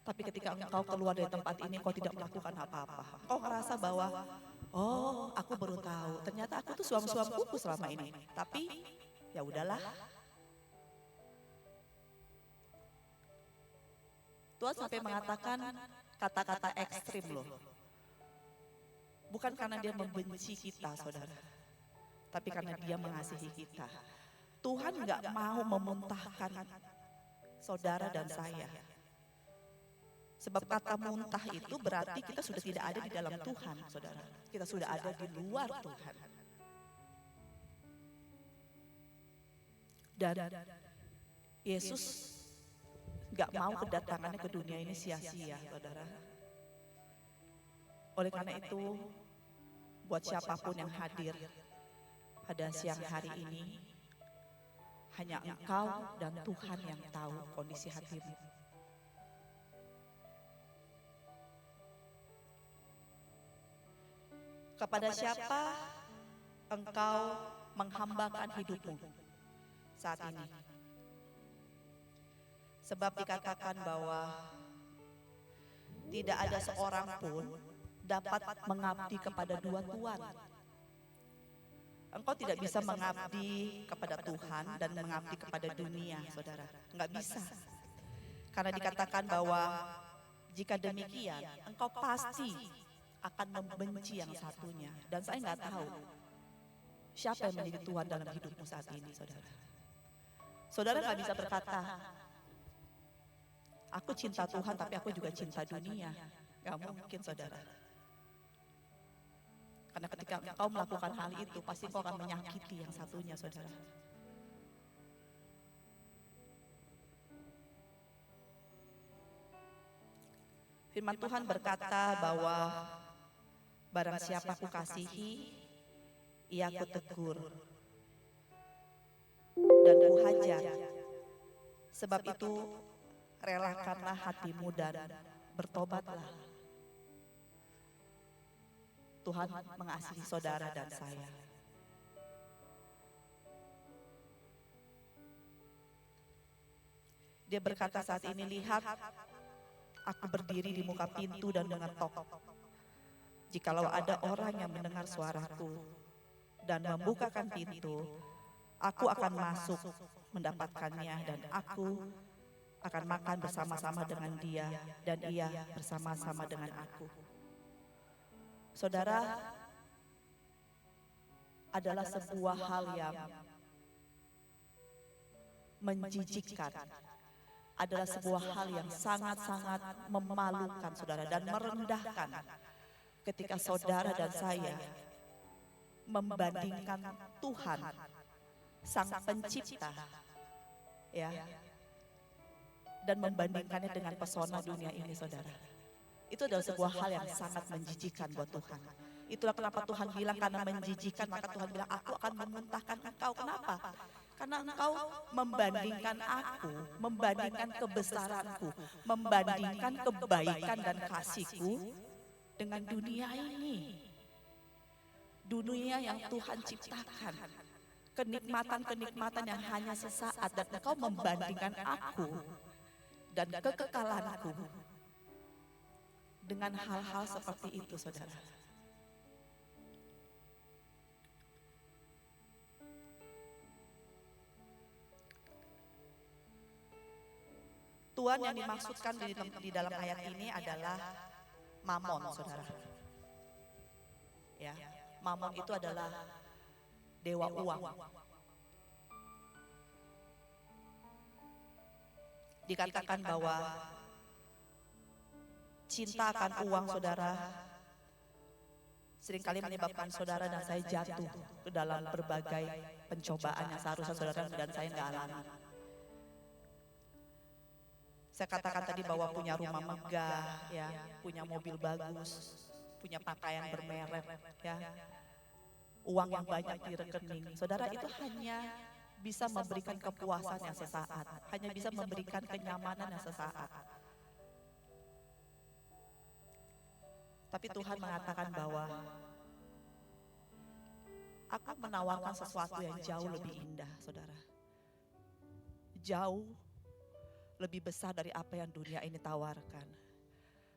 Tapi ketika engkau keluar dari tempat ini, engkau tidak melakukan apa-apa. Engkau ngerasa bahwa, oh aku baru tahu, ternyata aku tuh suam-suam kuku selama ini. Tapi ya udahlah. Tuhan sampai mengatakan kata-kata ekstrim loh. Bukan karena dia membenci kita saudara, tapi karena dia mengasihi kita. Tuhan gak mau memuntahkan saudara dan saya. Sebab kata muntah itu berarti kita sudah tidak ada di dalam Tuhan saudara. Kita sudah ada di luar Tuhan. Dan Yesus gak mau kedatangannya ke dunia ini sia-sia saudara. Oleh karena itu, buat siapapun yang hadir pada siang hari ini, hanya engkau dan Tuhan yang tahu kondisi hatimu. Kepada siapa engkau menghambakan hidupmu saat ini? Sebab dikatakan bahwa tidak ada seorang pun dapat mengabdi kepada dua tuan. Engkau tidak bisa mengabdi kepada Tuhan dan mengabdi kepada dunia, saudara. Enggak bisa. Karena dikatakan bahwa jika demikian, engkau pasti akan membenci yang satunya. Dan saya enggak tahu siapa yang menjadi Tuhan dalam hidupmu saat ini, saudara. Saudara enggak bisa berkata, aku cinta Tuhan tapi aku juga cinta dunia. Enggak mungkin, saudara. Karena ketika engkau melakukan hal itu, pasti engkau akan menyakiti yang satunya, saudara. Firman Tuhan berkata bahwa barang siapa ku kasihi, ia ku tegur dan ku hajar. Sebab itu relakanlah hatimu dan bertobatlah. Tuhan mengasihi saudara dan saya. Dia berkata saat ini, lihat, aku berdiri di muka pintu dan mengetok. Jikalau ada orang yang mendengar suaraku dan membukakan pintu, aku akan masuk mendapatkannya dan aku akan makan bersama-sama dengan dia dan ia bersama-sama dengan aku. Saudara, adalah sebuah hal yang menjijikkan, adalah sebuah hal yang sangat-sangat memalukan saudara dan merendahkan ketika saudara dan saya membandingkan Tuhan, Sang Pencipta, ya, dan membandingkannya dengan pesona dunia ini, saudara. Itu adalah sebuah hal yang sangat menjijikan buat Tuhan. Itulah kenapa Tuhan bilang karena menjijikan, maka Tuhan bilang aku akan memuntahkan engkau. Kenapa? Karena engkau membandingkan aku, membandingkan kebesaranku, membandingkan kebaikan dan kasihku dengan dunia ini. Dunia yang Tuhan ciptakan. Kenikmatan-kenikmatan yang hanya sesaat, dan engkau membandingkan aku dan kekekalanku dengan hal-hal seperti itu, saudara. Tuhan yang dimaksudkan di dalam ayat ini adalah Mamon, saudara. Ya, Mamon itu adalah dewa uang. Dikatakan bahwa cinta akan uang, saudara, seringkali menyebabkan saudara dan saya jatuh ke dalam berbagai pencobaan yang seharusnya saudara dan saya nggak alami. Saya katakan tadi bahwa punya rumah megah, ya, punya mobil bagus, punya pakaian bermerek, ya, uang yang banyak di rekening. Saudara, itu hanya bisa memberikan kepuasan yang sesaat, hanya bisa memberikan kenyamanan yang sesaat. Tapi Tuhan mengatakan bahwa aku menawarkan sesuatu yang jauh lebih indah, saudara. Jauh lebih besar dari apa yang dunia ini tawarkan.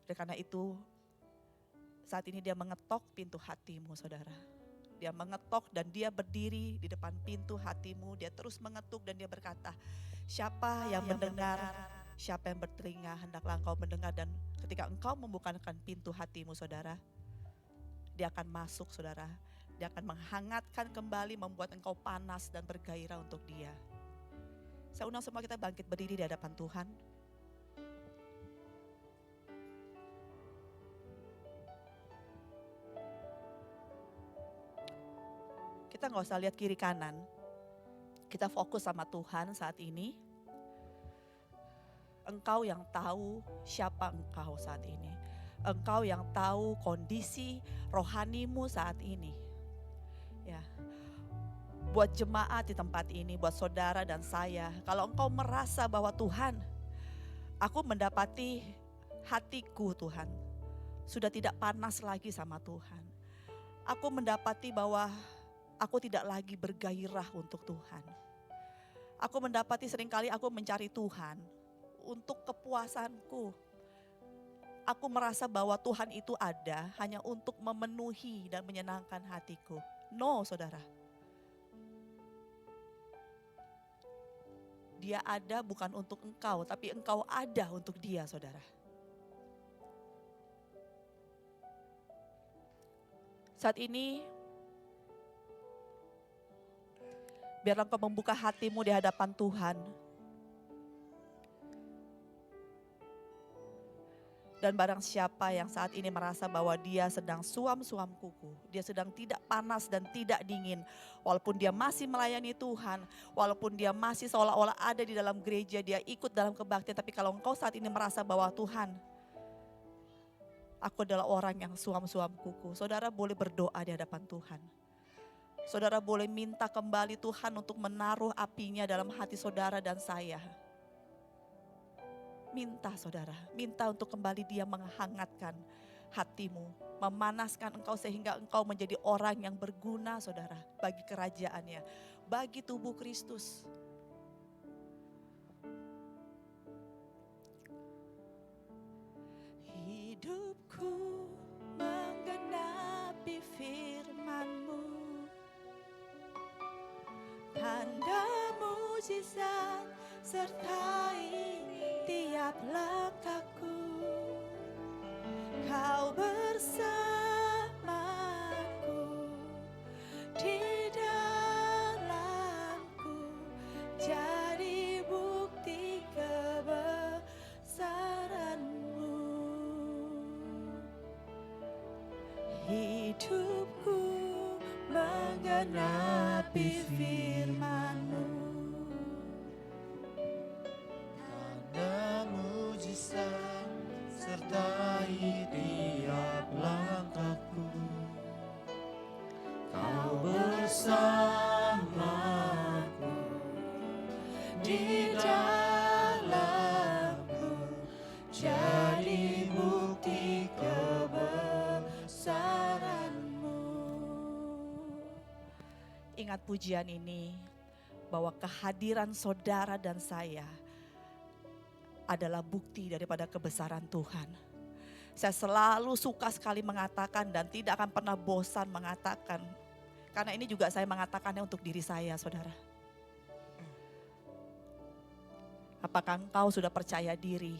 Oleh karena itu, saat ini dia mengetok pintu hatimu, saudara. Dia mengetok dan dia berdiri di depan pintu hatimu. Dia terus mengetuk dan dia berkata, siapa yang mendengar, siapa yang bertelinga, hendaklah engkau mendengar. Dan ketika engkau membukakan pintu hatimu, saudara, dia akan masuk, saudara. Dia akan menghangatkan kembali, membuat engkau panas dan bergairah untuk dia. Saya undang semua kita bangkit berdiri di hadapan Tuhan. Kita nggak usah lihat kiri kanan. Kita fokus sama Tuhan saat ini. Engkau yang tahu siapa engkau saat ini. Engkau yang tahu kondisi rohanimu saat ini. Ya. Buat jemaat di tempat ini, buat saudara dan saya. Kalau engkau merasa bahwa Tuhan, aku mendapati hatiku Tuhan sudah tidak panas lagi sama Tuhan. Aku mendapati bahwa aku tidak lagi bergairah untuk Tuhan. Aku mendapati seringkali aku mencari Tuhan untuk kepuasanku. Aku merasa bahwa Tuhan itu ada hanya untuk memenuhi dan menyenangkan hatiku. No, saudara. Dia ada bukan untuk engkau, tapi engkau ada untuk dia, saudara. Saat ini, biarlah engkau membuka hatimu di hadapan Tuhan. Dan barang siapa yang saat ini merasa bahwa dia sedang suam-suam kuku, dia sedang tidak panas dan tidak dingin, walaupun dia masih melayani Tuhan, walaupun dia masih seolah-olah ada di dalam gereja, dia ikut dalam kebaktian, tapi kalau engkau saat ini merasa bahwa Tuhan, aku adalah orang yang suam-suam kuku, saudara boleh berdoa di hadapan Tuhan. Saudara boleh minta kembali Tuhan untuk menaruh apinya dalam hati saudara dan saya. Minta saudara, minta untuk kembali dia menghangatkan hatimu, memanaskan engkau sehingga engkau menjadi orang yang berguna saudara bagi kerajaannya, bagi tubuh Kristus. Hidupku menggenapi firman-Mu, tanda mujizat sertai tiap langkahku. Kau bersamaku di dalamku, jadi bukti kebesaran-Mu. Hidupku menggenapi firman-Mu, Tanda mujizat sertai tiap langkahku. Kau bersamaku di dalamku, jadi bukti kebesaran-Mu. Ingat pujian ini, bahwa kehadiran saudara dan saya adalah bukti daripada kebesaran Tuhan. Saya selalu suka sekali mengatakan dan tidak akan pernah bosan mengatakan. Karena ini juga saya mengatakannya untuk diri saya, saudara. Apakah engkau sudah percaya diri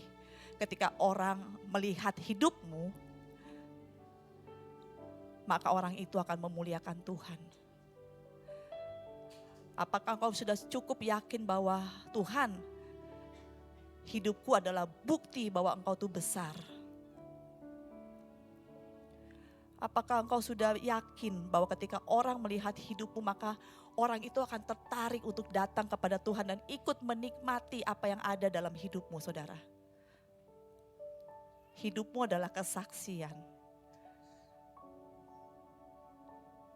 ketika orang melihat hidupmu, maka orang itu akan memuliakan Tuhan. Apakah engkau sudah cukup yakin bahwa Tuhan, hidupku adalah bukti bahwa engkau itu besar? Apakah engkau sudah yakin bahwa ketika orang melihat hidupmu maka orang itu akan tertarik untuk datang kepada Tuhan dan ikut menikmati apa yang ada dalam hidupmu, saudara? Hidupmu adalah kesaksian.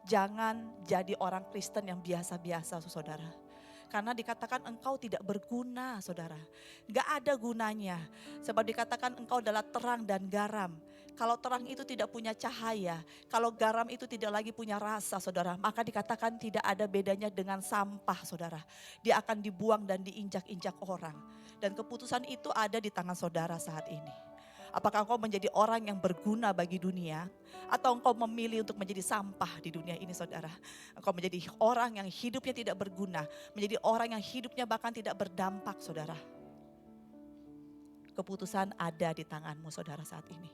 Jangan jadi orang Kristen yang biasa-biasa, saudara. Karena dikatakan engkau tidak berguna, saudara. Gak ada gunanya. Sebab dikatakan engkau adalah terang dan garam. Kalau terang itu tidak punya cahaya, kalau garam itu tidak lagi punya rasa saudara, maka dikatakan tidak ada bedanya dengan sampah saudara. Dia akan dibuang dan diinjak-injak orang. Dan keputusan itu ada di tangan saudara saat ini. Apakah engkau menjadi orang yang berguna bagi dunia, atau engkau memilih untuk menjadi sampah di dunia ini saudara. Engkau menjadi orang yang hidupnya tidak berguna, menjadi orang yang hidupnya bahkan tidak berdampak saudara. Keputusan ada di tanganmu saudara saat ini.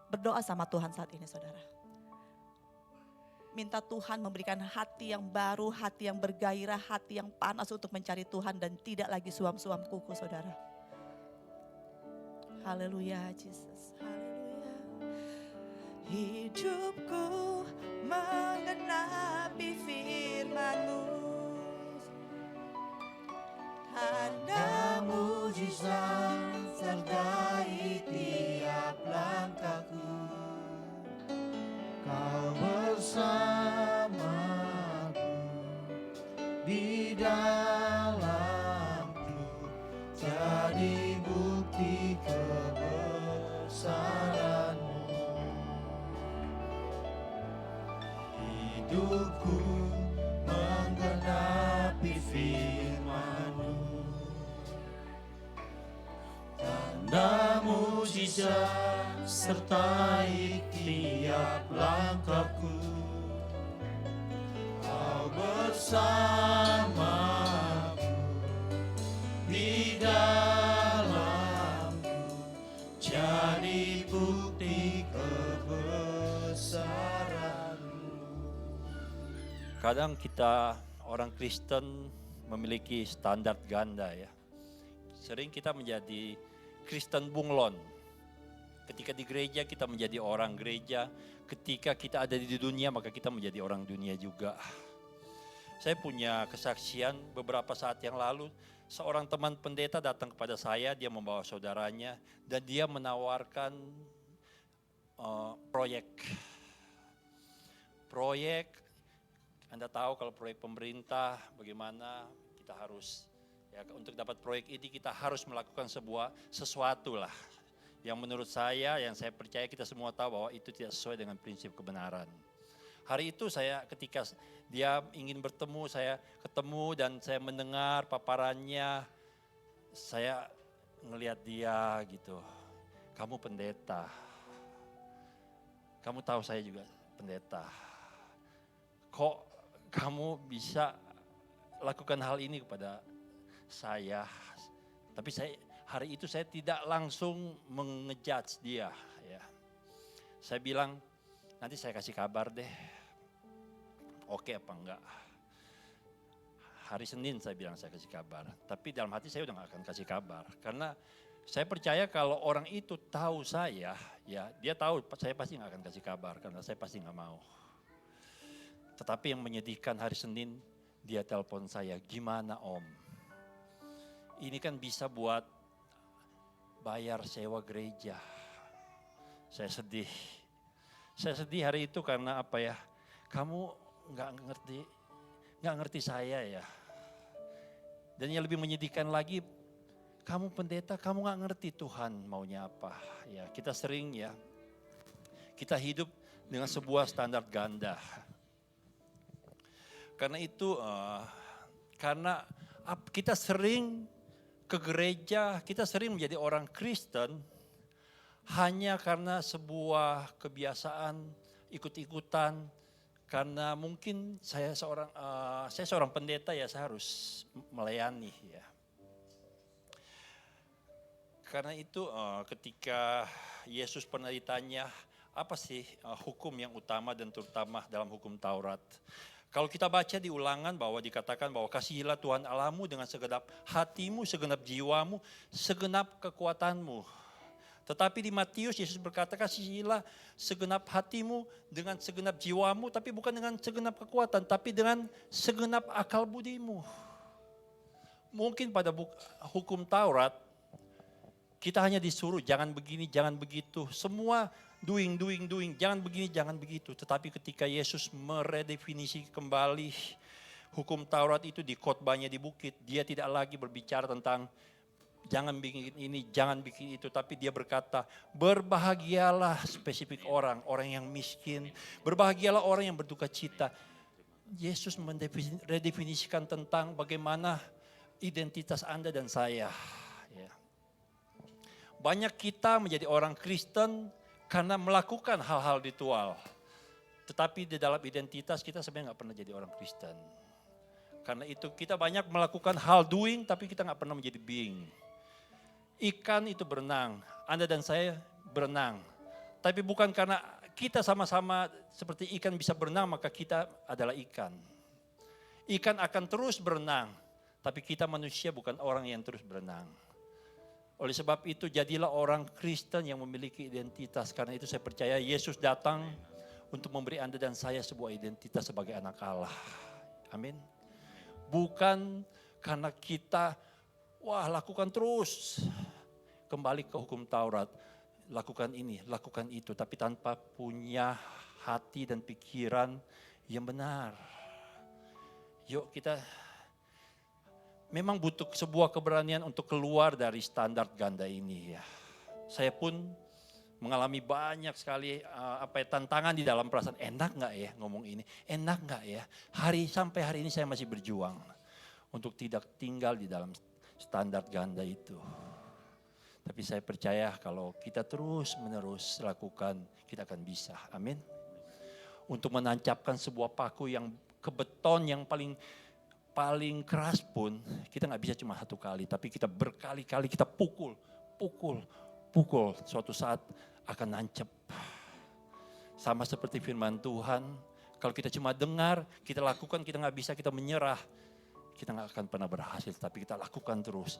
Berdoa sama Tuhan saat ini saudara. Minta Tuhan memberikan hati yang baru, hati yang bergairah, hati yang panas untuk mencari Tuhan dan tidak lagi suam-suam kuku saudara. Haleluya Jesus, haleluya. Hidupku menggenapi firman-Mu. Tanda mujizat sertai tiap langkahku. Kau bersamaku di dalamku, jadi bukti kebesaran-Mu. Hidupku menggenapi firman-Mu. Tanda mujizat sertai tiap langkahku. Kau bersamaku di dalamku, jadi bukti kebesaran-Mu. Kadang kita orang Kristen memiliki standar ganda ya. Sering kita menjadi Kristen bunglon. Ketika di gereja kita menjadi orang gereja, ketika kita ada di dunia maka kita menjadi orang dunia juga. Saya punya kesaksian beberapa saat yang lalu, seorang teman pendeta datang kepada saya, dia membawa saudaranya dan dia menawarkan proyek. Anda tahu kalau proyek pemerintah bagaimana kita harus ya, untuk dapat proyek ini kita harus melakukan sesuatu lah. Yang menurut saya, yang saya percaya kita semua tahu bahwa itu tidak sesuai dengan prinsip kebenaran. Hari itu saya ketika dia ingin bertemu, saya ketemu dan saya mendengar paparannya. Saya ngelihat dia gitu, kamu pendeta. Kamu tahu saya juga pendeta. Kok kamu bisa lakukan hal ini kepada saya? Tapi hari itu saya tidak langsung mengejudge dia. Ya. Saya bilang, nanti saya kasih kabar deh. Oke apa enggak? Hari Senin saya bilang saya kasih kabar. Tapi dalam hati saya udah gak akan kasih kabar. Karena saya percaya kalau orang itu tahu saya, ya dia tahu saya pasti gak akan kasih kabar. Karena saya pasti gak mau. Tetapi yang menyedihkan hari Senin, dia telepon saya, gimana Om? Ini kan bisa buat bayar sewa gereja. Saya sedih. Saya sedih hari itu karena apa ya? Kamu nggak ngerti saya ya. Dan yang lebih menyedihkan lagi, kamu pendeta, kamu nggak ngerti Tuhan maunya apa. Ya kita sering ya, kita hidup dengan sebuah standar ganda. Karena itu, karena kita sering ke gereja, kita sering menjadi orang Kristen hanya karena sebuah kebiasaan ikut-ikutan. Karena mungkin saya seorang pendeta ya, saya harus melayani ya. Karena itu ketika Yesus pernah ditanya, apa sih hukum yang utama dan terutama dalam hukum Taurat? Kalau kita baca di Ulangan bahwa dikatakan bahwa kasihilah Tuhan Allahmu dengan segenap hatimu, segenap jiwamu, segenap kekuatanmu. Tetapi di Matius Yesus berkata kasihilah segenap hatimu dengan segenap jiwamu, tapi bukan dengan segenap kekuatan, tapi dengan segenap akal budimu. Mungkin pada hukum Taurat kita hanya disuruh jangan begini, jangan begitu. Semua doing, jangan begini, jangan begitu. Tetapi ketika Yesus meredefinisi kembali hukum Taurat itu di khotbahnya di bukit, dia tidak lagi berbicara tentang jangan bikin ini, jangan bikin itu. Tapi dia berkata, berbahagialah spesifik orang yang miskin. Berbahagialah orang yang berduka cita. Yesus mendefinisikan tentang bagaimana identitas Anda dan saya. Ya. Banyak kita menjadi orang Kristen karena melakukan hal-hal ritual. Tetapi di dalam identitas kita sebenarnya nggak pernah jadi orang Kristen. Karena itu kita banyak melakukan hal doing tapi kita nggak pernah menjadi being. Ikan itu berenang, Anda dan saya berenang. Tapi bukan karena kita sama-sama seperti ikan bisa berenang maka kita adalah ikan. Ikan akan terus berenang, tapi kita manusia bukan orang yang terus berenang. Oleh sebab itu jadilah orang Kristen yang memiliki identitas. Karena itu saya percaya Yesus datang untuk memberi Anda dan saya sebuah identitas sebagai anak Allah. Amin. Bukan karena kita, lakukan terus. Kembali ke hukum Taurat, lakukan ini, lakukan itu. Tapi tanpa punya hati dan pikiran yang benar. Yuk kita memang butuh sebuah keberanian untuk keluar dari standar ganda ini ya. Saya pun mengalami banyak sekali tantangan di dalam perasaan. Enak gak ya ngomong ini? Enak gak ya? Sampai hari ini saya masih berjuang untuk tidak tinggal di dalam standar ganda itu. Tapi saya percaya kalau kita terus menerus lakukan, kita akan bisa. Amin. Untuk menancapkan sebuah paku yang ke beton yang paling keras pun, kita gak bisa cuma satu kali. Tapi kita berkali-kali kita pukul. Suatu saat akan nancep. Sama seperti firman Tuhan, kalau kita cuma dengar, kita lakukan, kita gak bisa, kita menyerah. Kita gak akan pernah berhasil, tapi kita lakukan terus.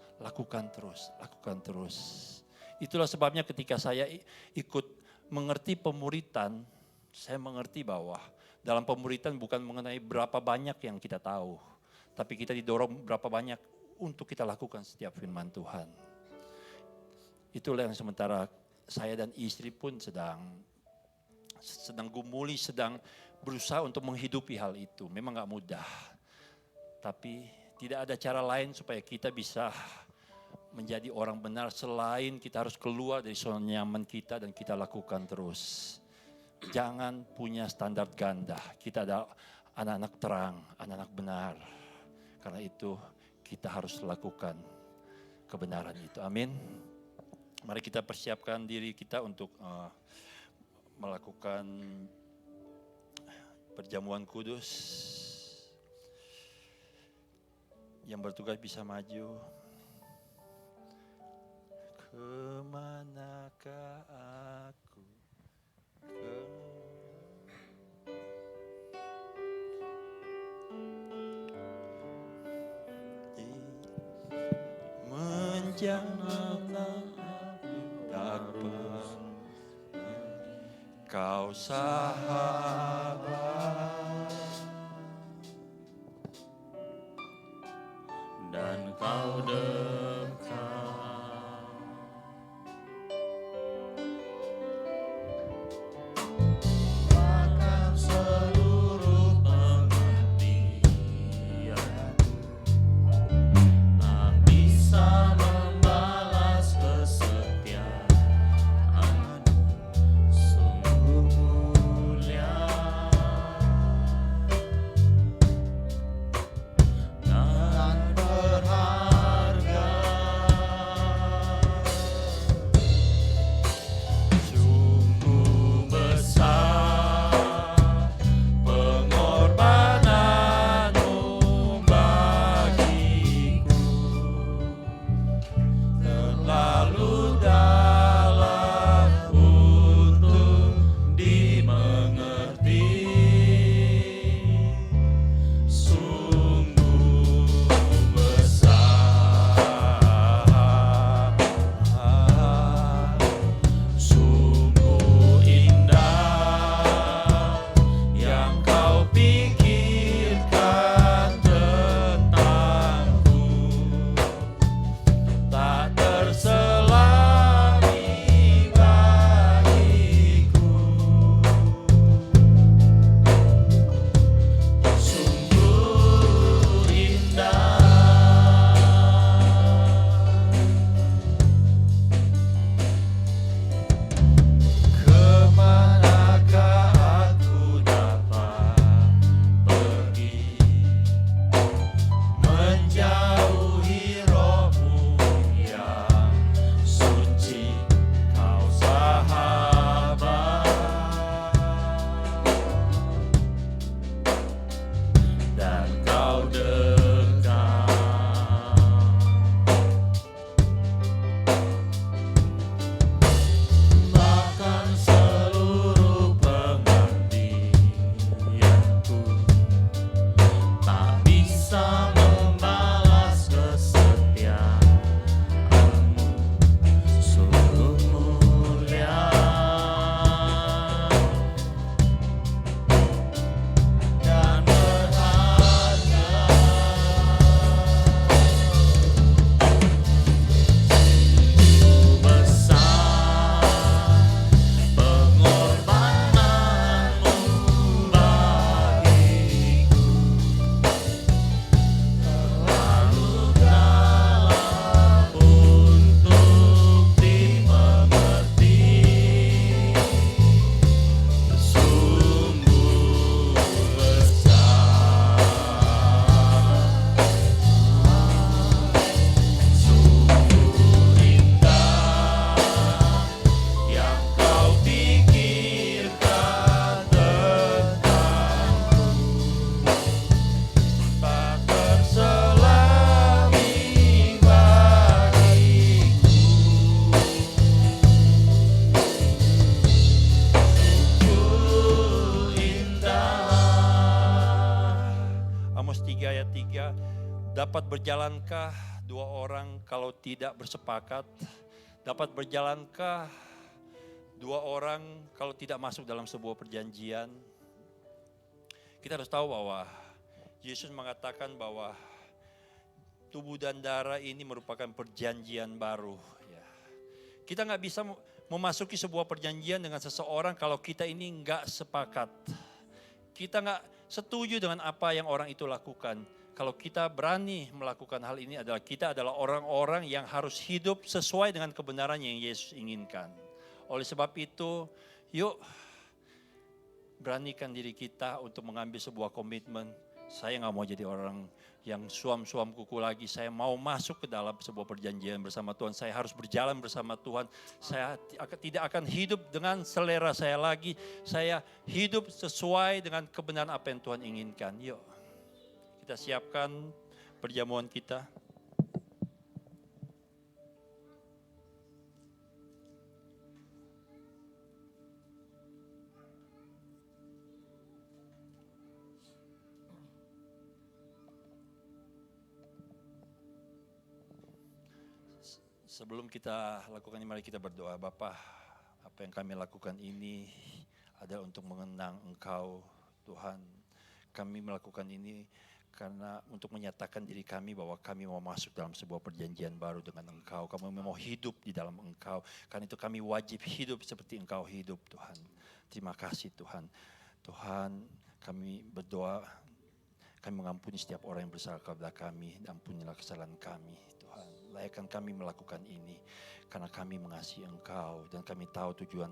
Itulah sebabnya ketika saya ikut mengerti pemuritan, saya mengerti bahwa dalam pemuritan bukan mengenai berapa banyak yang kita tahu, tapi kita didorong berapa banyak untuk kita lakukan setiap firman Tuhan. Itulah yang sementara saya dan istri pun sedang gumuli, sedang berusaha untuk menghidupi hal itu. Memang gak mudah. Tapi tidak ada cara lain supaya kita bisa menjadi orang benar selain kita harus keluar dari zona nyaman kita dan kita lakukan terus. Jangan punya standar ganda. Kita adalah anak-anak terang, anak-anak benar. Karena itu kita harus lakukan kebenaran itu. Amin. Mari kita persiapkan diri kita untuk melakukan perjamuan kudus. Yang bertugas bisa maju. Kemanakah aku? Menjanganlah dapat kau sahabat dan kau dekat. Bahkan seluruh pengertian tak bisa membalas kesetiaan. Sungguh mulia Amos 3 ayat 3, dapat berjalankah dua orang kalau tidak bersepakat? Dapat berjalankah dua orang kalau tidak masuk dalam sebuah perjanjian? Kita harus tahu bahwa Yesus mengatakan bahwa tubuh dan darah ini merupakan perjanjian baru. Ya. Kita nggak bisa memasuki sebuah perjanjian dengan seseorang kalau kita ini nggak sepakat. Kita nggak setuju dengan apa yang orang itu lakukan. Kalau kita berani melakukan hal ini kita adalah orang-orang yang harus hidup sesuai dengan kebenaran yang Yesus inginkan. Oleh sebab itu, yuk beranikan diri kita untuk mengambil sebuah komitmen. Saya gak mau jadi orang yang suam-suam kuku lagi. Saya mau masuk ke dalam sebuah perjanjian bersama Tuhan. Saya harus berjalan bersama Tuhan. Saya tidak akan hidup dengan selera saya lagi. Saya hidup sesuai dengan kebenaran apa yang Tuhan inginkan. Yuk, kita siapkan perjamuan kita. Sebelum kita lakukan ini, mari kita berdoa. Bapa, apa yang kami lakukan ini adalah untuk mengenang Engkau, Tuhan. Kami melakukan ini karena untuk menyatakan diri kami bahwa kami mau masuk dalam sebuah perjanjian baru dengan Engkau. Kami mau hidup di dalam Engkau. Karena itu kami wajib hidup seperti Engkau hidup, Tuhan. Terima kasih, Tuhan. Tuhan, kami berdoa, kami mengampuni setiap orang yang bersalah kepada kami. Ampunilah kesalahan kami, Tuhan. Layakkan kami melakukan ini karena kami mengasihi Engkau dan kami tahu tujuan